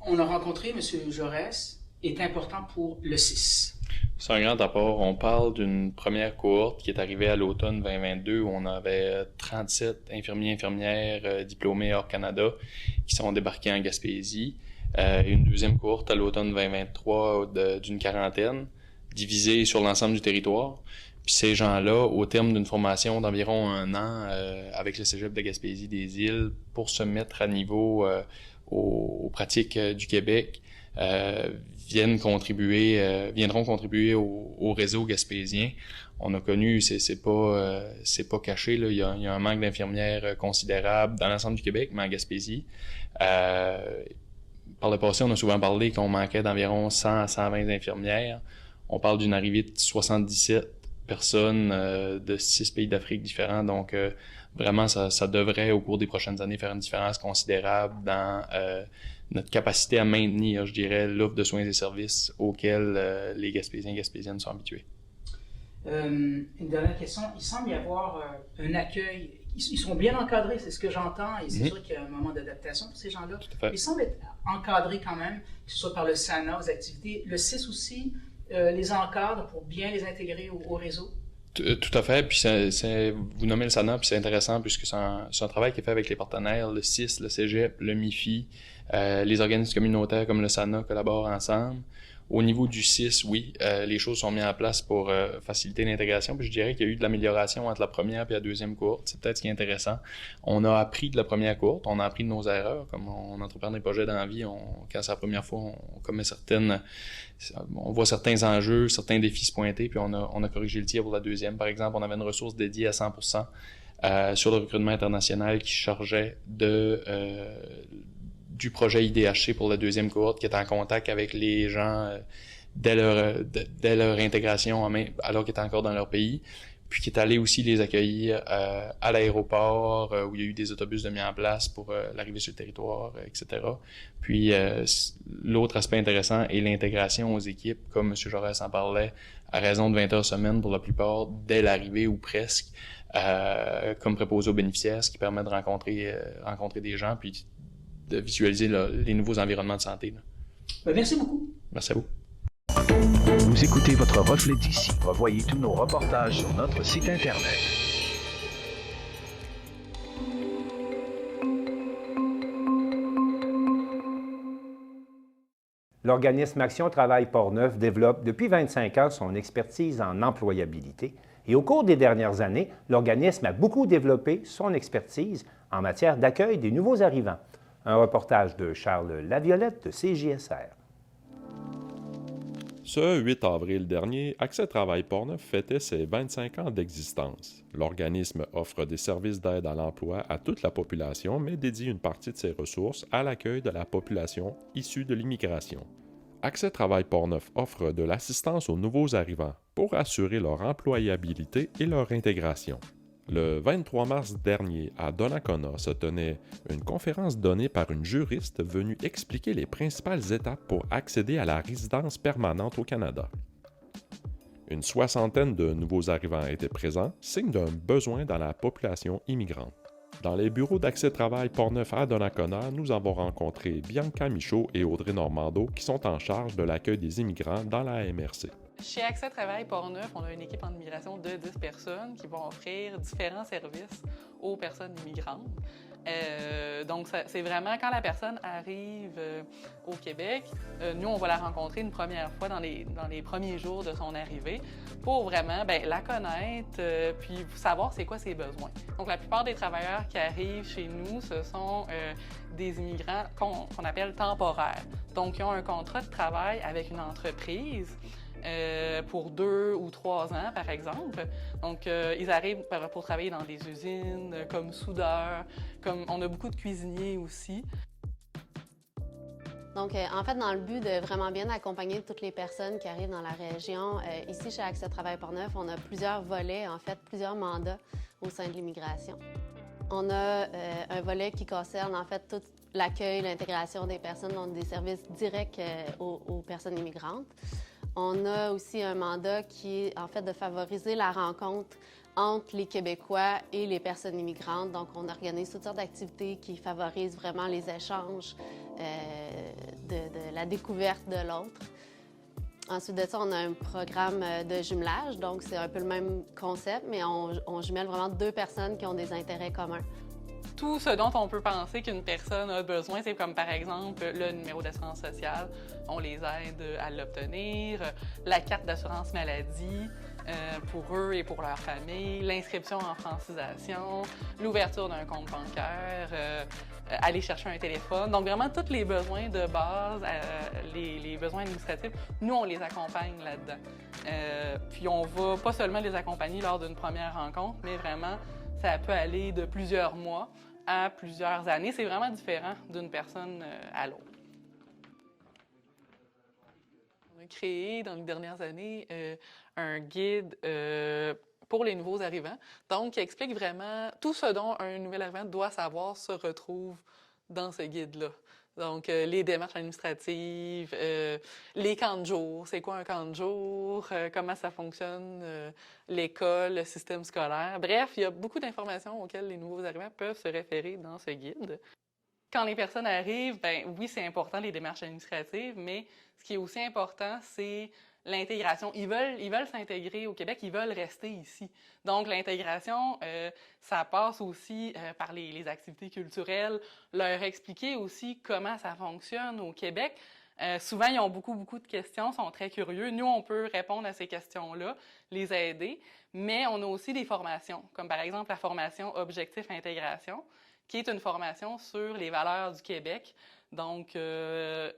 on a rencontré, M. Jaurès, est important pour le CIS? C'est un grand apport. On parle d'une première cohorte qui est arrivée à l'automne 2022 où on avait 37 infirmiers et infirmières diplômés hors Canada qui sont débarqués en Gaspésie. Une deuxième cohorte à l'automne 2023 d'une quarantaine divisée sur l'ensemble du territoire. Puis ces gens-là, au terme d'une formation d'environ 1 an avec le Cégep de Gaspésie des Îles pour se mettre à niveau aux pratiques du Québec, viendront contribuer au réseau gaspésien. On a connu, c'est pas caché, là, il y a un manque d'infirmières considérable dans l'ensemble du Québec, mais en Gaspésie. Par le passé, on a souvent parlé qu'on manquait d'environ 100 à 120 infirmières. On parle d'une arrivée de 77 personnes de 6 pays d'Afrique différents. Donc, vraiment, ça devrait, au cours des prochaines années, faire une différence considérable dans notre capacité à maintenir, je dirais, l'offre de soins et services auxquels les Gaspésiens et Gaspésiennes sont habitués. Une dernière question. Il semble y avoir un accueil. Ils sont bien encadrés, c'est ce que j'entends, et c'est sûr qu'il y a un moment d'adaptation pour ces gens-là. Ils semblent être encadrés quand même, que ce soit par le SANA, aux activités. Le CIS aussi les encadre pour bien les intégrer au réseau? Tout à fait. Puis vous nommez le SANA, puis c'est intéressant puisque c'est un travail qui est fait avec les partenaires, le CIS, le Cégep, le MIFI, les organismes communautaires comme le SANA collaborent ensemble. Au niveau du CIS, oui, les choses sont mises en place pour faciliter l'intégration. Puis je dirais qu'il y a eu de l'amélioration entre la première et la deuxième cohorte. C'est peut-être ce qui est intéressant. On a appris de la première cohorte, on a appris de nos erreurs. Comme on entreprend des projets dans la vie, quand c'est la première fois, on voit certains enjeux, certains défis se pointer, puis on a corrigé le tir pour la deuxième. Par exemple, on avait une ressource dédiée à 100% sur le recrutement international qui chargeait du projet IDHC pour la deuxième cohorte, qui est en contact avec les gens dès leur intégration alors qu'ils étaient encore dans leur pays, puis qui est allé aussi les accueillir à l'aéroport où il y a eu des autobus de mis en place pour l'arrivée sur le territoire, etc. Puis l'autre aspect intéressant est l'intégration aux équipes, comme M. Jaurès en parlait, à raison de 20 heures semaine pour la plupart, dès l'arrivée ou presque, comme préposé aux bénéficiaires, ce qui permet de rencontrer des gens, puis de visualiser les nouveaux environnements de santé. Merci beaucoup. Merci à vous. Vous écoutez votre reflet d'ici. Revoyez tous nos reportages sur notre site Internet. L'organisme Action Travail Portneuf développe depuis 25 ans son expertise en employabilité et au cours des dernières années, l'organisme a beaucoup développé son expertise en matière d'accueil des nouveaux arrivants. Un reportage de Charles Laviolette de CJSR. Ce 8 avril dernier, Accès Travail Portneuf fêtait ses 25 ans d'existence. L'organisme offre des services d'aide à l'emploi à toute la population, mais dédie une partie de ses ressources à l'accueil de la population issue de l'immigration. Accès Travail Portneuf offre de l'assistance aux nouveaux arrivants pour assurer leur employabilité et leur intégration. Le 23 mars dernier, à Donnacona, se tenait une conférence donnée par une juriste venue expliquer les principales étapes pour accéder à la résidence permanente au Canada. Une soixantaine de nouveaux arrivants étaient présents, signe d'un besoin dans la population immigrante. Dans les bureaux d'Accès Travail Portneuf à Donnacona, nous avons rencontré Bianca Michaud et Audrey Normando qui sont en charge de l'accueil des immigrants dans la MRC. Chez Accès Travail Portneuf, on a une équipe en immigration de 10 personnes qui vont offrir différents services aux personnes immigrantes. Donc, c'est vraiment quand la personne arrive au Québec, nous, on va la rencontrer une première fois dans les premiers jours de son arrivée pour vraiment la connaître puis savoir c'est quoi ses besoins. Donc, la plupart des travailleurs qui arrivent chez nous, ce sont des immigrants qu'on appelle temporaires. Donc, ils ont un contrat de travail avec une entreprise pour 2 ou 3 ans, par exemple. Donc, ils arrivent pour travailler dans des usines comme soudeurs, comme on a beaucoup de cuisiniers aussi. Donc, en fait, dans le but de vraiment bien accompagner toutes les personnes qui arrivent dans la région, ici, chez Accès Travail Portneuf, on a plusieurs volets, en fait, plusieurs mandats au sein de l'immigration. On a un volet qui concerne, en fait, tout l'accueil, l'intégration des personnes, donc des services directs aux personnes immigrantes. On a aussi un mandat qui est, en fait, de favoriser la rencontre entre les Québécois et les personnes immigrantes. Donc, on organise toutes sortes d'activités qui favorisent vraiment les échanges, de la découverte de l'autre. Ensuite de ça, on a un programme de jumelage. Donc, c'est un peu le même concept, mais on jumelle vraiment 2 personnes qui ont des intérêts communs. Tout ce dont on peut penser qu'une personne a besoin, c'est comme par exemple le numéro d'assurance sociale, on les aide à l'obtenir, la carte d'assurance maladie pour eux et pour leur famille, l'inscription en francisation, l'ouverture d'un compte bancaire, aller chercher un téléphone. Donc vraiment tous les besoins de base, les besoins administratifs, nous on les accompagne là-dedans. Puis on va pas seulement les accompagner lors d'une première rencontre, mais vraiment ça peut aller de plusieurs mois à plusieurs années. C'est vraiment différent d'une personne à l'autre. On a créé dans les dernières années un guide pour les nouveaux arrivants, donc qui explique vraiment tout ce dont un nouvel arrivant doit savoir se retrouve dans ce guide-là. Donc, les démarches administratives, les camps de jour, c'est quoi un camp de jour, comment ça fonctionne, l'école, le système scolaire. Bref, il y a beaucoup d'informations auxquelles les nouveaux arrivants peuvent se référer dans ce guide. Quand les personnes arrivent, oui, c'est important les démarches administratives, mais ce qui est aussi important, c'est l'intégration. Ils veulent s'intégrer au Québec, ils veulent rester ici. Donc, l'intégration, ça passe aussi par les activités culturelles, leur expliquer aussi comment ça fonctionne au Québec. Souvent, ils ont beaucoup de questions, sont très curieux. Nous, on peut répondre à ces questions-là, les aider, mais on a aussi des formations, comme par exemple la formation Objectif Intégration, qui est une formation sur les valeurs du Québec. Donc,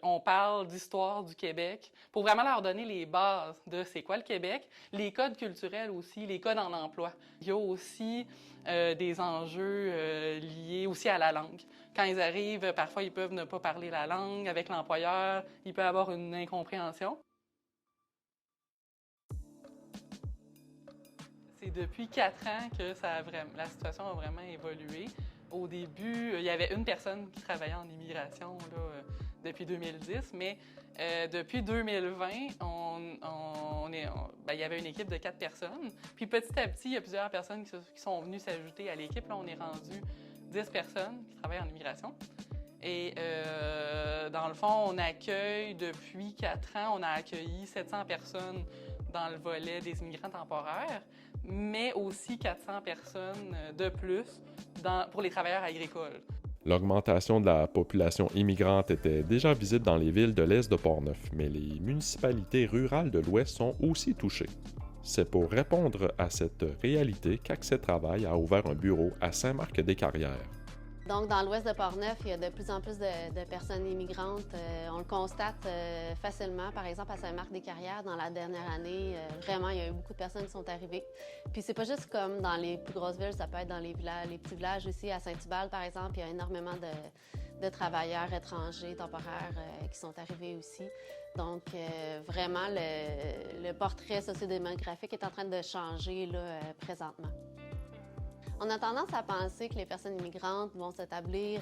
on parle d'histoire du Québec pour vraiment leur donner les bases de c'est quoi le Québec, les codes culturels aussi, les codes en emploi. Il y a aussi des enjeux liés aussi à la langue. Quand ils arrivent, parfois, ils peuvent ne pas parler la langue. Avec l'employeur, il peut y avoir une incompréhension. C'est depuis 4 ans que la situation a vraiment évolué. Au début, il y avait une personne qui travaillait en immigration là, depuis 2010, mais depuis 2020, il y avait une équipe de 4 personnes. Puis petit à petit, il y a plusieurs personnes qui sont venues s'ajouter à l'équipe. Là, on est rendu 10 personnes qui travaillent en immigration. Et dans le fond, on accueille depuis 4 ans, on a accueilli 700 personnes dans le volet des immigrants temporaires, mais aussi 400 personnes de plus pour les travailleurs agricoles. L'augmentation de la population immigrante était déjà visible dans les villes de l'Est de Portneuf, mais les municipalités rurales de l'Ouest sont aussi touchées. C'est pour répondre à cette réalité qu'Accès Travail a ouvert un bureau à Saint-Marc-des-Carrières. Donc, dans l'ouest de Portneuf, il y a de plus en plus de personnes immigrantes. On le constate facilement. Par exemple, à Saint-Marc-des-Carrières, dans la dernière année, vraiment, il y a eu beaucoup de personnes qui sont arrivées. Puis c'est pas juste comme dans les plus grosses villes, ça peut être dans les petits villages aussi. À Saint-Hubal, par exemple, il y a énormément de travailleurs étrangers temporaires qui sont arrivés aussi. Donc, vraiment, le portrait sociodémographique est en train de changer là, présentement. On a tendance à penser que les personnes immigrantes vont s'établir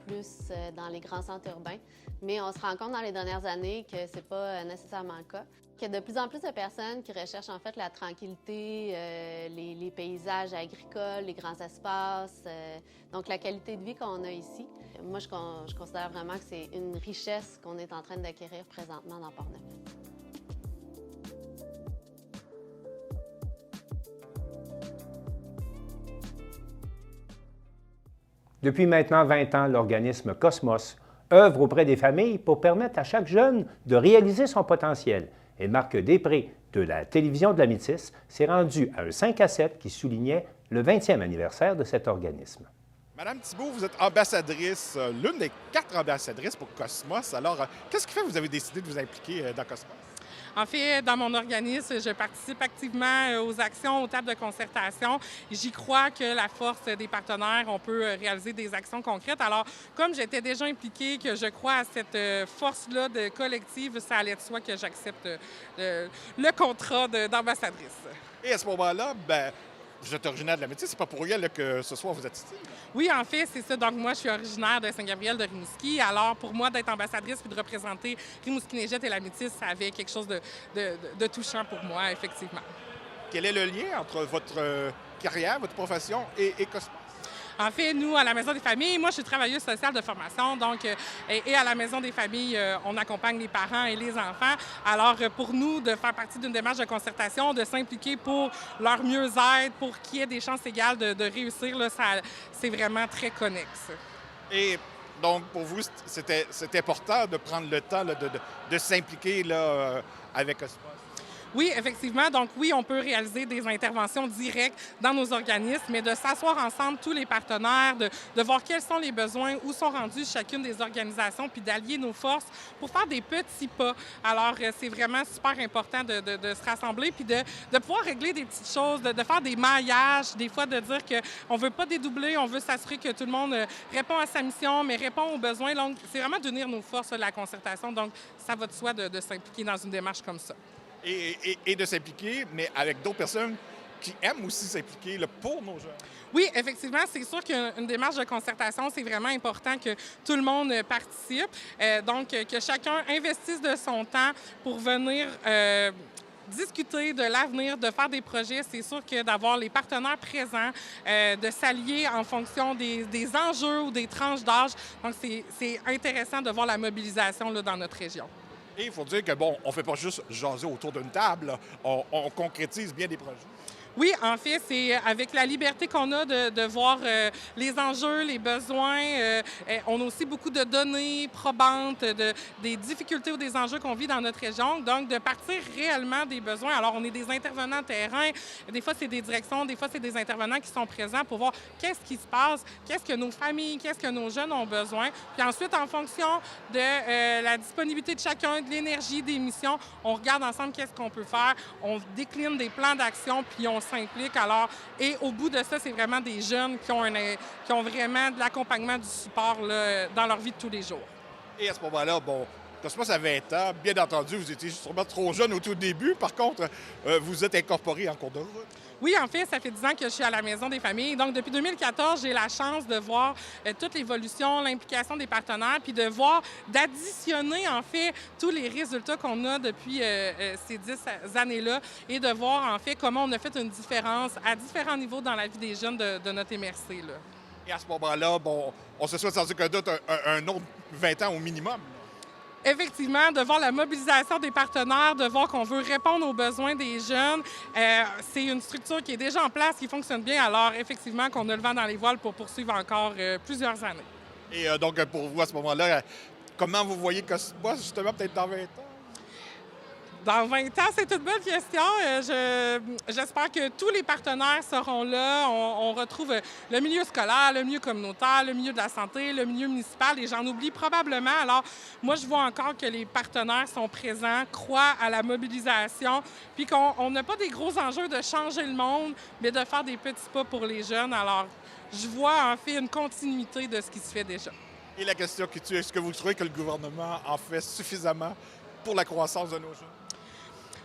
plus dans les grands centres urbains, mais on se rend compte dans les dernières années que c'est pas nécessairement le cas. Qu'il y a de plus en plus de personnes qui recherchent en fait la tranquillité, les paysages agricoles, les grands espaces, donc la qualité de vie qu'on a ici. Moi, je considère vraiment que c'est une richesse qu'on est en train d'acquérir présentement dans Portneuf. Depuis maintenant 20 ans, l'organisme Cosmos œuvre auprès des familles pour permettre à chaque jeune de réaliser son potentiel. Et Marc Després, de la télévision de la Métis, s'est rendu à un 5 à 7 qui soulignait le 20e anniversaire de cet organisme. Madame Thibault, vous êtes ambassadrice, l'une des 4 ambassadrices pour Cosmos. Alors, qu'est-ce qui fait que vous avez décidé de vous impliquer dans Cosmos? En fait, dans mon organisme, je participe activement aux actions, aux tables de concertation. J'y crois que la force des partenaires, on peut réaliser des actions concrètes. Alors, comme j'étais déjà impliquée, que je crois à cette force-là de collective, ça allait de soi que j'accepte le contrat d'ambassadrice. Et à ce moment-là, vous êtes originaire de la Métis, c'est pas pour rien là, que ce soir vous êtes ici. Oui, en fait, c'est ça. Donc, moi, je suis originaire de Saint-Gabriel de Rimouski. Alors, pour moi, d'être ambassadrice puis de représenter Rimouski-Neigette et la Métis, ça avait quelque chose de touchant pour moi, effectivement. Quel est le lien entre votre carrière, votre profession et Cosmos? En fait, nous, à la Maison des familles, moi, je suis travailleuse sociale de formation, donc, et à la Maison des familles, on accompagne les parents et les enfants. Alors, pour nous, de faire partie d'une démarche de concertation, de s'impliquer pour leur mieux-être, pour qu'il y ait des chances égales de réussir, là, c'est vraiment très connexe. Et donc, pour vous, c'est important de prendre le temps là, de s'impliquer là, avec Cosmos? Oui, effectivement. Donc oui, on peut réaliser des interventions directes dans nos organismes, mais de s'asseoir ensemble, tous les partenaires, de voir quels sont les besoins, où sont rendues chacune des organisations, puis d'allier nos forces pour faire des petits pas. Alors, c'est vraiment super important de se rassembler, puis de pouvoir régler des petites choses, de faire des maillages, des fois de dire qu'on ne veut pas dédoubler, on veut s'assurer que tout le monde répond à sa mission, mais répond aux besoins. Donc, c'est vraiment d'unir nos forces, la concertation. Donc, ça va de soi de s'impliquer dans une démarche comme ça. Et de s'impliquer, mais avec d'autres personnes qui aiment aussi s'impliquer là, pour nos jeunes. Oui, effectivement, c'est sûr qu'une démarche de concertation, c'est vraiment important que tout le monde participe. Donc, que chacun investisse de son temps pour venir discuter de l'avenir, de faire des projets. C'est sûr que d'avoir les partenaires présents, de s'allier en fonction des enjeux ou des tranches d'âge. Donc, c'est intéressant de voir la mobilisation là, dans notre région. Et il faut dire que, bon, on ne fait pas juste jaser autour d'une table, on concrétise bien des projets. Oui, en fait, c'est avec la liberté qu'on a de voir les enjeux, les besoins. On a aussi beaucoup de données probantes, des difficultés ou des enjeux qu'on vit dans notre région. Donc, de partir réellement des besoins. Alors, on est des intervenants terrain. Des fois, c'est des directions. Des fois, c'est des intervenants qui sont présents pour voir qu'est-ce qui se passe, qu'est-ce que nos familles, qu'est-ce que nos jeunes ont besoin. Puis ensuite, en fonction de la disponibilité de chacun, de l'énergie, des missions, on regarde ensemble qu'est-ce qu'on peut faire. On décline des plans d'action, puis on s'implique. Alors, et au bout de ça, c'est vraiment des jeunes qui ont vraiment de l'accompagnement, du support là, dans leur vie de tous les jours. Et à ce moment-là, bon, Cosmos a 20 ans. Bien entendu, vous étiez sûrement trop jeune au tout début. Par contre, vous êtes incorporé en cours de route. Oui, en fait, ça fait 10 ans que je suis à la Maison des familles. Donc, depuis 2014, j'ai la chance de voir toute l'évolution, l'implication des partenaires, puis de voir, d'additionner, en fait, tous les résultats qu'on a depuis ces 10 années-là et de voir, en fait, comment on a fait une différence à différents niveaux dans la vie des jeunes de notre MRC, là. Et à ce moment-là, bon, on se souhaite sans aucun doute un autre 20 ans au minimum. Effectivement, de voir la mobilisation des partenaires, de voir qu'on veut répondre aux besoins des jeunes. C'est une structure qui est déjà en place, qui fonctionne bien. Alors, effectivement, qu'on a le vent dans les voiles pour poursuivre encore plusieurs années. Et donc, pour vous, à ce moment-là, comment vous voyez Cosmos, justement, peut-être dans 20 ans? Dans 20 ans, c'est une bonne question. J'espère que tous les partenaires seront là. On retrouve le milieu scolaire, le milieu communautaire, le milieu de la santé, le milieu municipal, et j'en oublie probablement. Alors, moi, je vois encore que les partenaires sont présents, croient à la mobilisation, puis qu'on n'a pas des gros enjeux de changer le monde, mais de faire des petits pas pour les jeunes. Alors, je vois en fait une continuité de ce qui se fait déjà. Et la question qui tue, est-ce que vous trouvez que le gouvernement en fait suffisamment pour la croissance de nos jeunes?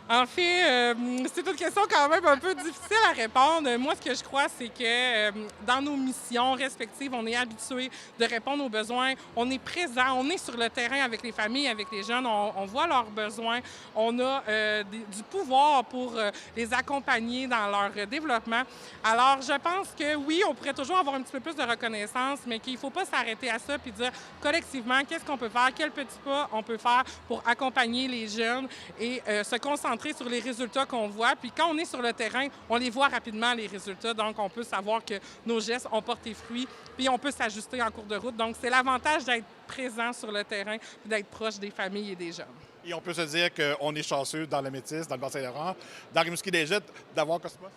En fait, c'est une question quand même un peu difficile à répondre. Moi, ce que je crois, c'est que dans nos missions respectives, on est habitué de répondre aux besoins. On est présent, on est sur le terrain avec les familles, avec les jeunes. On voit leurs besoins. On a du pouvoir pour les accompagner dans leur développement. Alors, je pense que oui, on pourrait toujours avoir un petit peu plus de reconnaissance, mais qu'il ne faut pas s'arrêter à ça puis dire collectivement, qu'est-ce qu'on peut faire, quels petits pas on peut faire pour accompagner les jeunes et se concentrer sur les résultats qu'on voit. Puis quand on est sur le terrain, on les voit rapidement, les résultats. Donc, on peut savoir que nos gestes ont porté fruit, puis on peut s'ajuster en cours de route. Donc, c'est l'avantage d'être présent sur le terrain puis d'être proche des familles et des jeunes. Et on peut se dire qu'on est chanceux dans la Métis, dans le Bas-Saint-Laurent, dans Rimouski-des-Gîtes, d'avoir Cosmos?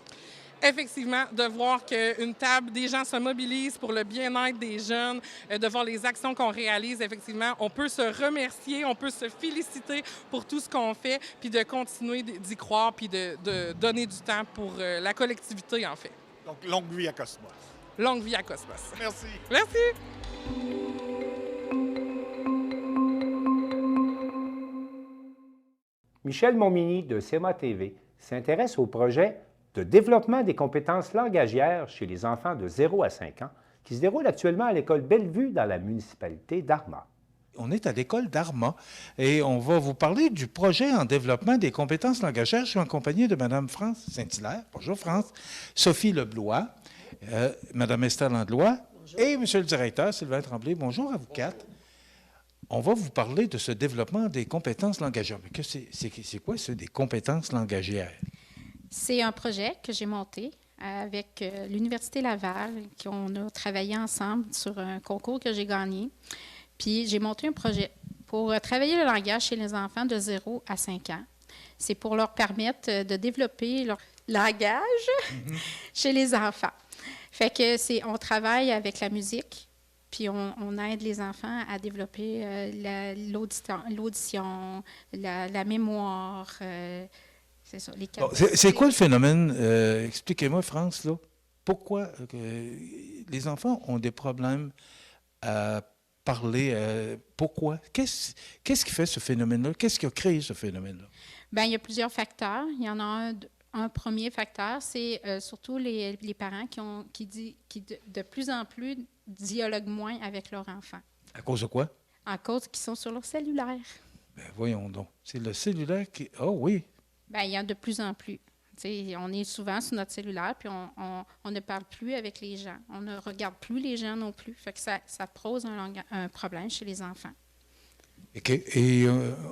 Effectivement, de voir qu'une table, des gens se mobilisent pour le bien-être des jeunes, de voir les actions qu'on réalise, effectivement, on peut se remercier, on peut se féliciter pour tout ce qu'on fait, puis de continuer d'y croire, puis de donner du temps pour la collectivité, en fait. Donc, longue vie à Cosmos. Longue vie à Cosmos. Merci. Merci. Michel Montminy de CEMA TV s'intéresse au projet de développement des compétences langagières chez les enfants de 0 à 5 ans qui se déroule actuellement à l'école Bellevue dans la municipalité d'Armagh. On est à l'école d'Armagh et on va vous parler du projet en développement des compétences langagières. Je suis en compagnie de Mme France Saint-Hilaire. Bonjour France. Sophie Leblois, Mme Esther Landlois et Monsieur le directeur Sylvain Tremblay. Bonjour à vous quatre. On va vous parler de ce développement des compétences langagières. Mais c'est quoi ça, des compétences langagières? C'est un projet que j'ai monté avec l'Université Laval, qu'on a travaillé ensemble sur un concours que j'ai gagné. Puis j'ai monté un projet pour travailler le langage chez les enfants de 0 à 5 ans. C'est pour leur permettre de développer leur langage chez les enfants. Fait que on travaille avec la musique, puis on aide les enfants à développer l'audition, la mémoire. C'est ça, les c'est quoi le phénomène? Expliquez-moi, France, là. Pourquoi les enfants ont des problèmes à parler? Pourquoi? Qu'est-ce qui fait ce phénomène-là? Qu'est-ce qui a créé ce phénomène-là? Bien, il y a plusieurs facteurs. Il y en a un premier facteur, c'est surtout les parents qui de plus en plus dialoguent moins avec leurs enfants. À cause de quoi? À cause qu'ils sont sur leur cellulaire. Bien, voyons donc. C'est le cellulaire qui... Ah oui! Bien, il y en a de plus en plus. T'sais, on est souvent sur notre cellulaire, puis on ne parle plus avec les gens. On ne regarde plus les gens non plus. Fait que ça pose un problème chez les enfants. OK. Et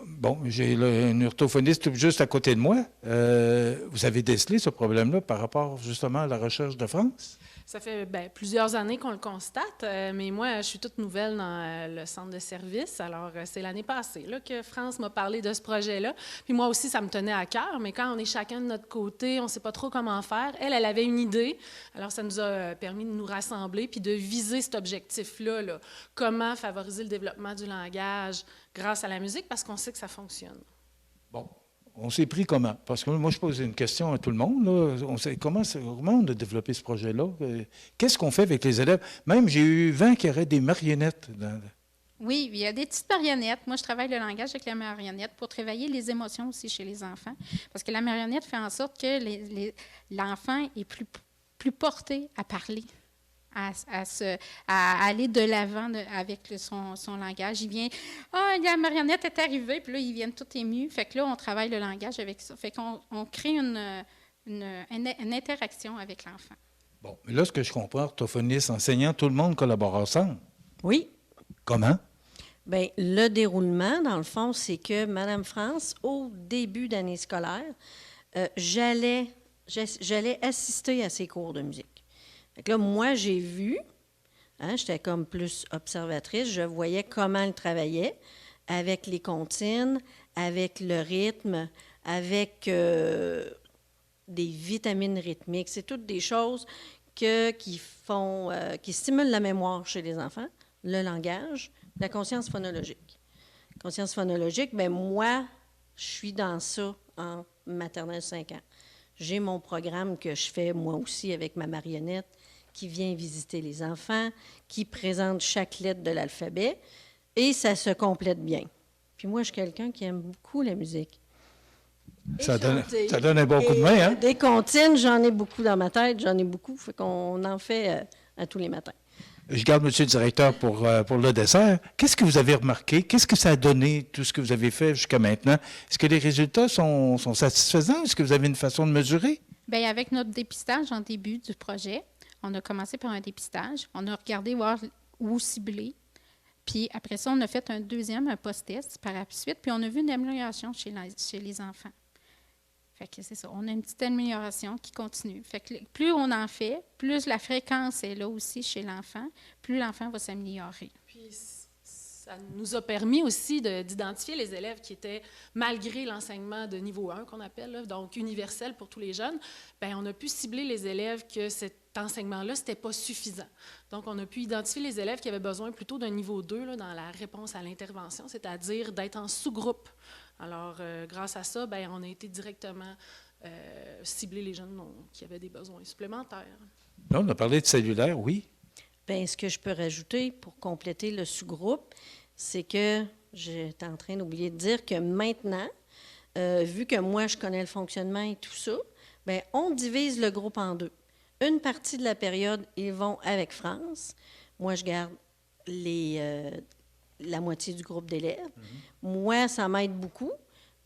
bon, j'ai une orthophoniste juste à côté de moi. Vous avez décelé ce problème-là par rapport justement à la recherche de France? Ça fait plusieurs années qu'on le constate, mais moi, je suis toute nouvelle dans le centre de service. Alors, c'est l'année passée là, que France m'a parlé de ce projet-là. Puis moi aussi, ça me tenait à cœur, mais quand on est chacun de notre côté, on ne sait pas trop comment faire. Elle avait une idée. Alors, ça nous a permis de nous rassembler puis de viser cet objectif-là. Là. Comment favoriser le développement du langage grâce à la musique, parce qu'on sait que ça fonctionne. Bon. On s'est pris comment? Parce que moi, je pose une question à tout le monde. Là. On sait comment on a développé ce projet-là? Qu'est-ce qu'on fait avec les élèves? Même, j'ai eu 20 qui auraient des marionnettes. Oui, il y a des petites marionnettes. Moi, je travaille le langage avec la marionnette pour travailler les émotions aussi chez les enfants. Parce que la marionnette fait en sorte que l'enfant est plus porté à parler. À aller de l'avant avec son langage. Il vient, la marionnette est arrivée, puis là, ils viennent tout émus. Fait que là, on travaille le langage avec ça. Fait qu'on crée une interaction avec l'enfant. Bon, mais là, ce que je comprends, orthophoniste, enseignant, tout le monde collabore ensemble. Oui. Comment? Bien, le déroulement, dans le fond, c'est que Mme France, au début d'année scolaire, j'allais assister à ses cours de musique. Fait que là, moi, j'ai vu, j'étais comme plus observatrice, je voyais comment elle travaillait avec les comptines, avec le rythme, avec des vitamines rythmiques. C'est toutes des choses qui stimulent la mémoire chez les enfants, le langage, la conscience phonologique. Conscience phonologique, bien moi, je suis dans ça en maternelle 5 ans. J'ai mon programme que je fais moi aussi avec ma marionnette qui vient visiter les enfants, qui présente chaque lettre de l'alphabet et ça se complète bien. Puis moi, je suis quelqu'un qui aime beaucoup la musique. Ça donne un bon coup de main, hein? Des comptines, j'en ai beaucoup dans ma tête, j'en ai beaucoup, fait qu'on en fait à tous les matins. Je garde M. le directeur pour le dessert. Qu'est-ce que vous avez remarqué? Qu'est-ce que ça a donné, tout ce que vous avez fait jusqu'à maintenant? Est-ce que les résultats sont satisfaisants? Est-ce que vous avez une façon de mesurer? Bien, avec notre dépistage en début du projet, on a commencé par un dépistage. On a regardé voir où cibler. Puis après ça, on a fait un post-test par la suite. Puis on a vu une amélioration chez les enfants. Fait que c'est ça. On a une petite amélioration qui continue. Fait que plus on en fait, plus la fréquence est là aussi chez l'enfant, plus l'enfant va s'améliorer. Puis ça nous a permis aussi d'identifier les élèves qui étaient, malgré l'enseignement de niveau 1 qu'on appelle, là, donc universel pour tous les jeunes, bien, on a pu cibler les élèves que cet enseignement-là, ce n'était pas suffisant. Donc, on a pu identifier les élèves qui avaient besoin plutôt d'un niveau 2 là, dans la réponse à l'intervention, c'est-à-dire d'être en sous-groupe. Alors, grâce à ça, bien, on a été directement cibler les jeunes qui avaient des besoins supplémentaires. Là, on a parlé de cellulaire, oui. Bien, ce que je peux rajouter pour compléter le sous-groupe, c'est que j'étais en train d'oublier de dire que maintenant, vu que moi, je connais le fonctionnement et tout ça, bien, on divise le groupe en deux. Une partie de la période, ils vont avec France. Moi, je garde la moitié du groupe d'élèves. Moi, ça m'aide beaucoup.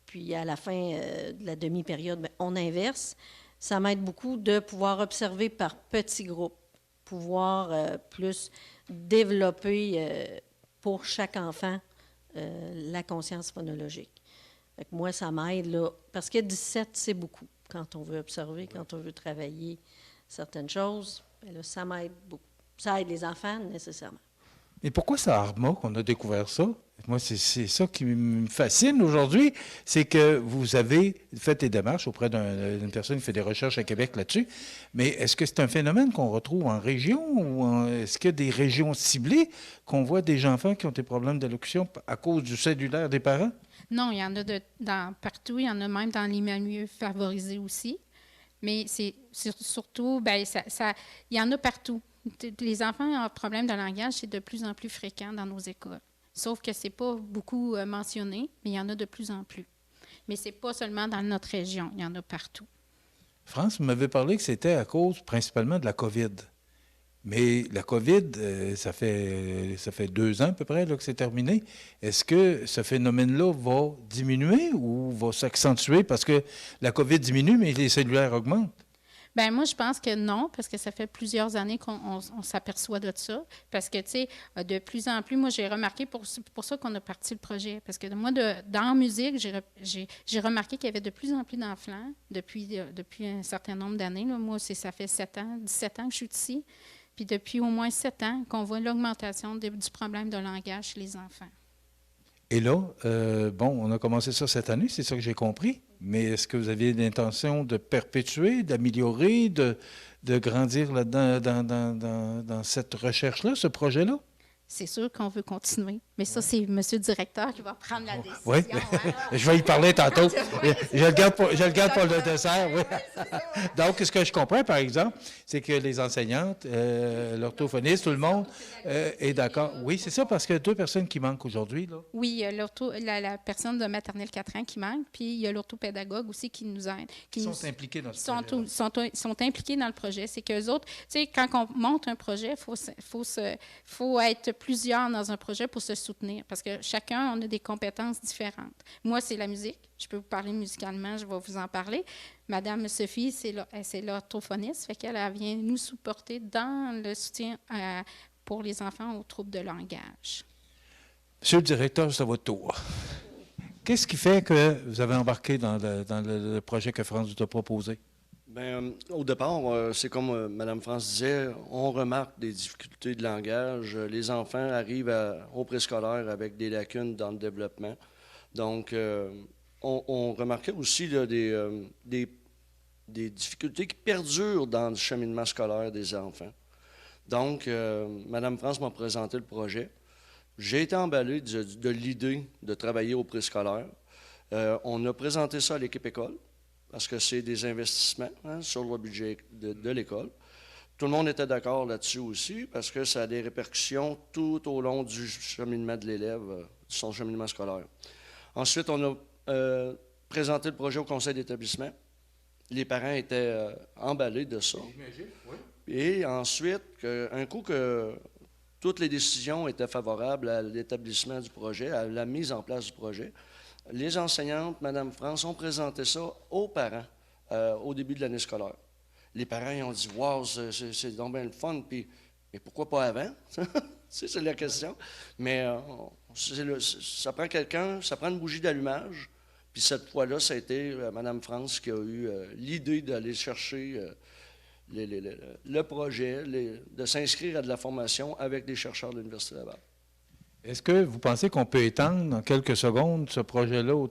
Puis, à la fin de la demi-période, bien, on inverse. Ça m'aide beaucoup de pouvoir observer par petits groupes, pouvoir plus développer pour chaque enfant la conscience phonologique. Fait que moi, ça m'aide, là, parce que 17, c'est beaucoup. Quand on veut observer, quand on veut travailler certaines choses, bien là, ça m'aide beaucoup. Ça aide les enfants, nécessairement. Mais pourquoi c'est à Arma qu'on a découvert ça? Moi, c'est ça qui me fascine aujourd'hui, c'est que vous avez fait des démarches auprès d'une personne qui fait des recherches à Québec là-dessus, mais est-ce que c'est un phénomène qu'on retrouve en région ou est-ce qu'il y a des régions ciblées qu'on voit des enfants qui ont des problèmes d'allocution à cause du cellulaire des parents? Non, il y en a partout, il y en a même dans les milieux favorisés aussi, mais c'est surtout, bien, il y en a partout. Les enfants ont un problème de langage, c'est de plus en plus fréquent dans nos écoles. Sauf que ce n'est pas beaucoup mentionné, mais il y en a de plus en plus. Mais ce n'est pas seulement dans notre région, il y en a partout. France, vous m'avez parlé que c'était à cause principalement de la COVID. Mais la COVID, ça fait 2 ans à peu près là, que c'est terminé. Est-ce que ce phénomène-là va diminuer ou va s'accentuer parce que la COVID diminue, mais les cellulaires augmentent? Bien, moi, je pense que non, parce que ça fait plusieurs années qu'on s'aperçoit de ça. Parce que, tu sais, de plus en plus, moi, j'ai remarqué, pour ça qu'on a parti le projet. Parce que moi, dans la musique, j'ai remarqué qu'il y avait de plus en plus d'enfants depuis un certain nombre d'années. Là. Moi, ça fait 17 ans que je suis ici. Puis depuis au moins 7 ans qu'on voit l'augmentation du problème de langage chez les enfants. Et là, on a commencé ça cette année, c'est ça que j'ai compris. Mais est-ce que vous avez l'intention de perpétuer, d'améliorer, de grandir là-dedans dans cette recherche-là, ce projet-là? C'est sûr qu'on veut continuer. Mais ça, c'est M. le directeur qui va prendre la décision. Oui, hein? Je vais y parler tantôt. Je le garde pour le dessert. Oui. Donc, ce que je comprends, par exemple, c'est que les enseignantes, l'orthophoniste, tout le monde est d'accord. Oui, c'est ça, parce qu'il y a 2 personnes qui manquent aujourd'hui. Là. Oui, il y a la personne de maternelle 4 ans qui manque, puis il y a l'orthopédagogue aussi qui nous aide. Qui sont impliqués dans ce projet. Sont impliqués dans le projet. C'est qu'eux autres, tu sais, quand on monte un projet, faut être plusieurs dans un projet pour se soutenir, parce que chacun, on a des compétences différentes. Moi, c'est la musique. Je peux vous parler musicalement, je vais vous en parler. Madame Sophie, c'est l'orthophoniste, fait qu'elle vient nous supporter dans le soutien pour les enfants aux troubles de langage. Monsieur le directeur, c'est à votre tour. Qu'est-ce qui fait que vous avez embarqué dans le projet que France vous a proposé? Bien, au départ, c'est comme Mme France disait, on remarque des difficultés de langage. Les enfants arrivent au préscolaire avec des lacunes dans le développement. Donc, on remarquait aussi là, des difficultés qui perdurent dans le cheminement scolaire des enfants. Donc, Mme France m'a présenté le projet. J'ai été emballé de l'idée de travailler au préscolaire. On a présenté ça à l'équipe école, parce que c'est des investissements sur le budget de l'école. Tout le monde était d'accord là-dessus aussi, parce que ça a des répercussions tout au long du cheminement de l'élève, son cheminement scolaire. Ensuite, on a présenté le projet au conseil d'établissement. Les parents étaient emballés de ça. Et ensuite, un coup que toutes les décisions étaient favorables à l'établissement du projet, à la mise en place du projet, les enseignantes, Mme France, ont présenté ça aux parents au début de l'année scolaire. Les parents ils ont dit « Wow, c'est donc bien le fun, puis mais pourquoi pas avant? » C'est la question. Mais ça prend quelqu'un, ça prend une bougie d'allumage. Puis cette fois-là, ça a été Mme France qui a eu l'idée d'aller chercher le projet, de s'inscrire à de la formation avec des chercheurs de l'Université Laval. Est-ce que vous pensez qu'on peut étendre en quelques secondes ce projet-là,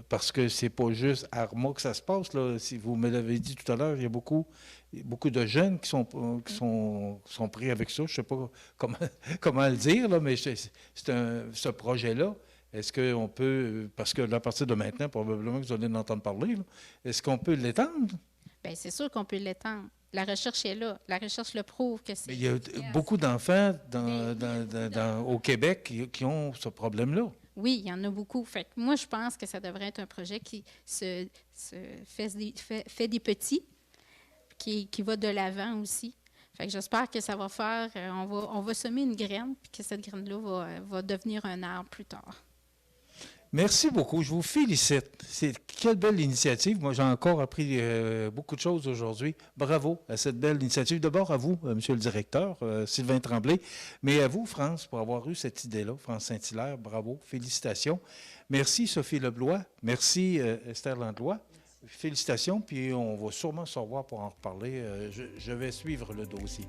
parce que c'est pas juste à Arma que ça se passe, là. Si vous me l'avez dit tout à l'heure, il y a beaucoup de jeunes qui sont pris avec ça. Je ne sais pas comment le dire, là, mais ce projet-là, est-ce qu'on peut, parce que à partir de maintenant, probablement que vous allez en entendre parler, là, est-ce qu'on peut l'étendre? Bien, c'est sûr qu'on peut l'étendre. La recherche est là. La recherche le prouve que c'est... Mais il y a beaucoup d'enfants au Québec qui ont ce problème-là. Oui, il y en a beaucoup. Fait que moi, je pense que ça devrait être un projet qui fait des petits, qui va de l'avant aussi. Fait que j'espère que ça va faire... on va semer une graine, puis que cette graine-là va devenir un arbre plus tard. Merci beaucoup. Je vous félicite. Quelle belle initiative. Moi, j'ai encore appris beaucoup de choses aujourd'hui. Bravo à cette belle initiative. D'abord à vous, Monsieur le directeur, Sylvain Tremblay, mais à vous, France, pour avoir eu cette idée-là. France Saint-Hilaire, bravo. Félicitations. Merci, Sophie Leblois. Merci, Esther Landlois. Félicitations, puis on va sûrement se revoir pour en reparler. Je vais suivre le dossier.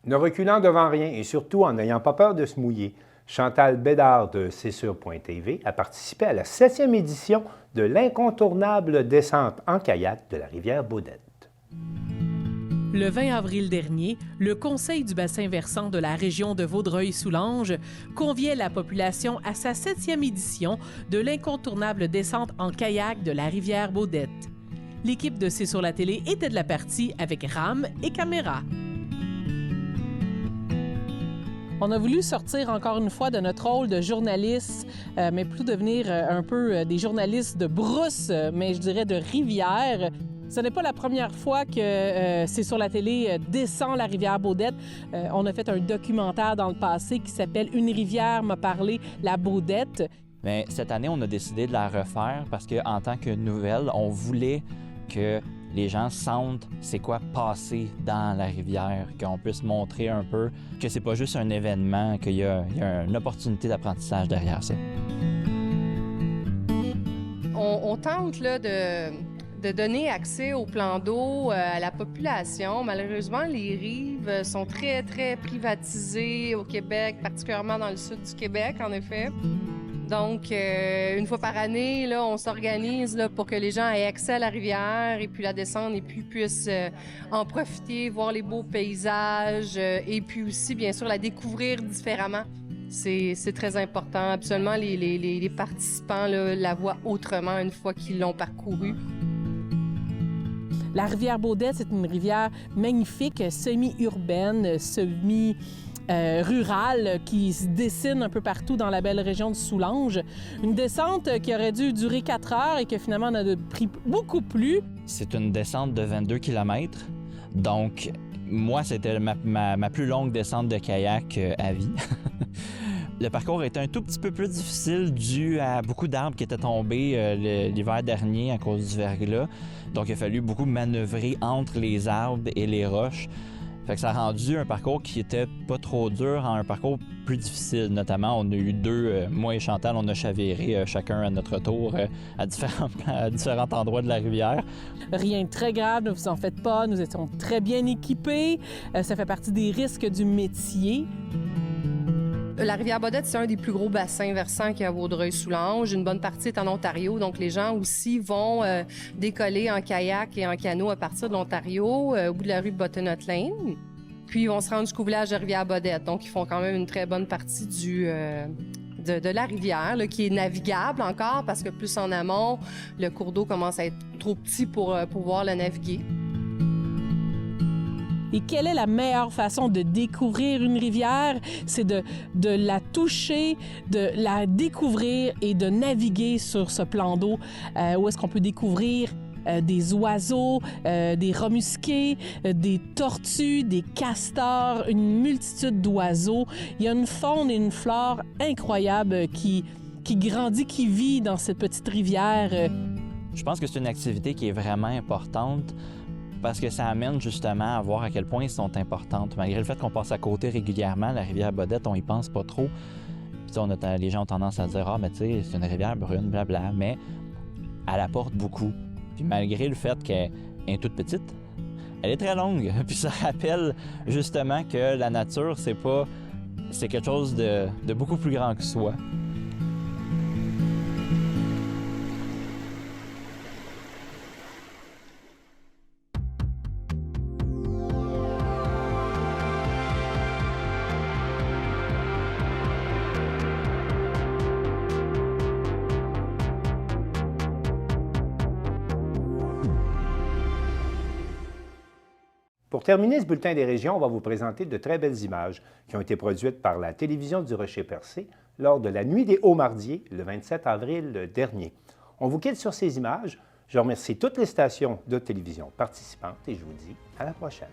Ne reculant devant rien et surtout en n'ayant pas peur de se mouiller, Chantal Bédard de CSUR.TV a participé à la 7e édition de l'incontournable descente en kayak de la rivière Baudette. Le 20 avril dernier, le Conseil du bassin versant de la région de Vaudreuil-Soulanges conviait la population à sa 7e édition de l'incontournable descente en kayak de la rivière Baudette. L'équipe de C'est sur la télé était de la partie avec rame et caméra. On a voulu sortir encore une fois de notre rôle de journaliste, mais plutôt devenir un peu des journalistes de brousse, mais je dirais de rivière. Ce n'est pas la première fois que C'est sur la télé descend la rivière Baudette. On a fait un documentaire dans le passé qui s'appelle « Une rivière m'a parlé, la Baudette ». Mais cette année, on a décidé de la refaire parce qu'en tant que nouvelle, on voulait que les gens sentent c'est quoi passer dans la rivière, qu'on puisse montrer un peu que c'est pas juste un événement, qu'il y a une opportunité d'apprentissage derrière ça. On tente là, de donner accès au plan d'eau à la population. Malheureusement, les rives sont très, très privatisées au Québec, particulièrement dans le sud du Québec, en effet. Donc, une fois par année, là, on s'organise là, pour que les gens aient accès à la rivière et puis la descendre et puis puissent en profiter, voir les beaux paysages et puis aussi, bien sûr, la découvrir différemment. C'est très important. Absolument, les participants là, la voient autrement une fois qu'ils l'ont parcouru. La rivière Baudette, c'est une rivière magnifique, semi-urbaine, rurale qui se dessine un peu partout dans la belle région de Soulanges. Une descente qui aurait dû durer 4 heures et que finalement on a pris beaucoup plus. C'est une descente de 22 km. Donc, moi, c'était ma plus longue descente de kayak à vie. Le parcours était un tout petit peu plus difficile dû à beaucoup d'arbres qui étaient tombés l'hiver dernier à cause du verglas. Donc, il a fallu beaucoup manœuvrer entre les arbres et les roches. Fait que ça a rendu un parcours qui était pas trop dur en un parcours plus difficile. Notamment, on a eu moi et Chantal, on a chaviré chacun à notre tour à différents endroits de la rivière. Rien de très grave, ne vous en faites pas, nous étions très bien équipés. Ça fait partie des risques du métier. La rivière Baudette, c'est un des plus gros bassins versants qu'il y a à Vaudreuil-Soulanges. Une bonne partie est en Ontario, donc les gens aussi vont décoller en kayak et en canot à partir de l'Ontario, au bout de la rue de Buttonut Lane. Puis ils vont se rendre jusqu'au village de Rivière-Baudette, donc ils font quand même une très bonne partie de la rivière, là, qui est navigable encore, parce que plus en amont, le cours d'eau commence à être trop petit pour pouvoir le naviguer. Et quelle est la meilleure façon de découvrir une rivière? C'est de la toucher, de la découvrir et de naviguer sur ce plan d'eau où est-ce qu'on peut découvrir des oiseaux, des rats musqués, des tortues, des castors, une multitude d'oiseaux. Il y a une faune et une flore incroyables qui grandit, qui vit dans cette petite rivière. Je pense que c'est une activité qui est vraiment importante parce que ça amène justement à voir à quel point ils sont importantes. Malgré le fait qu'on passe à côté régulièrement, la rivière Baudette, on y pense pas trop. Puis les gens ont tendance à dire « Ah, mais tu sais, c'est une rivière brune, blabla », mais elle apporte beaucoup. Puis malgré le fait qu'elle est toute petite, elle est très longue. Puis ça rappelle justement que la nature, c'est quelque chose de beaucoup plus grand que soi. Pour terminer ce bulletin des régions, on va vous présenter de très belles images qui ont été produites par la télévision du Rocher-Percé lors de la Nuit des Hauts-Mardiers, le 27 avril dernier. On vous quitte sur ces images. Je remercie toutes les stations de télévision participantes et je vous dis à la prochaine.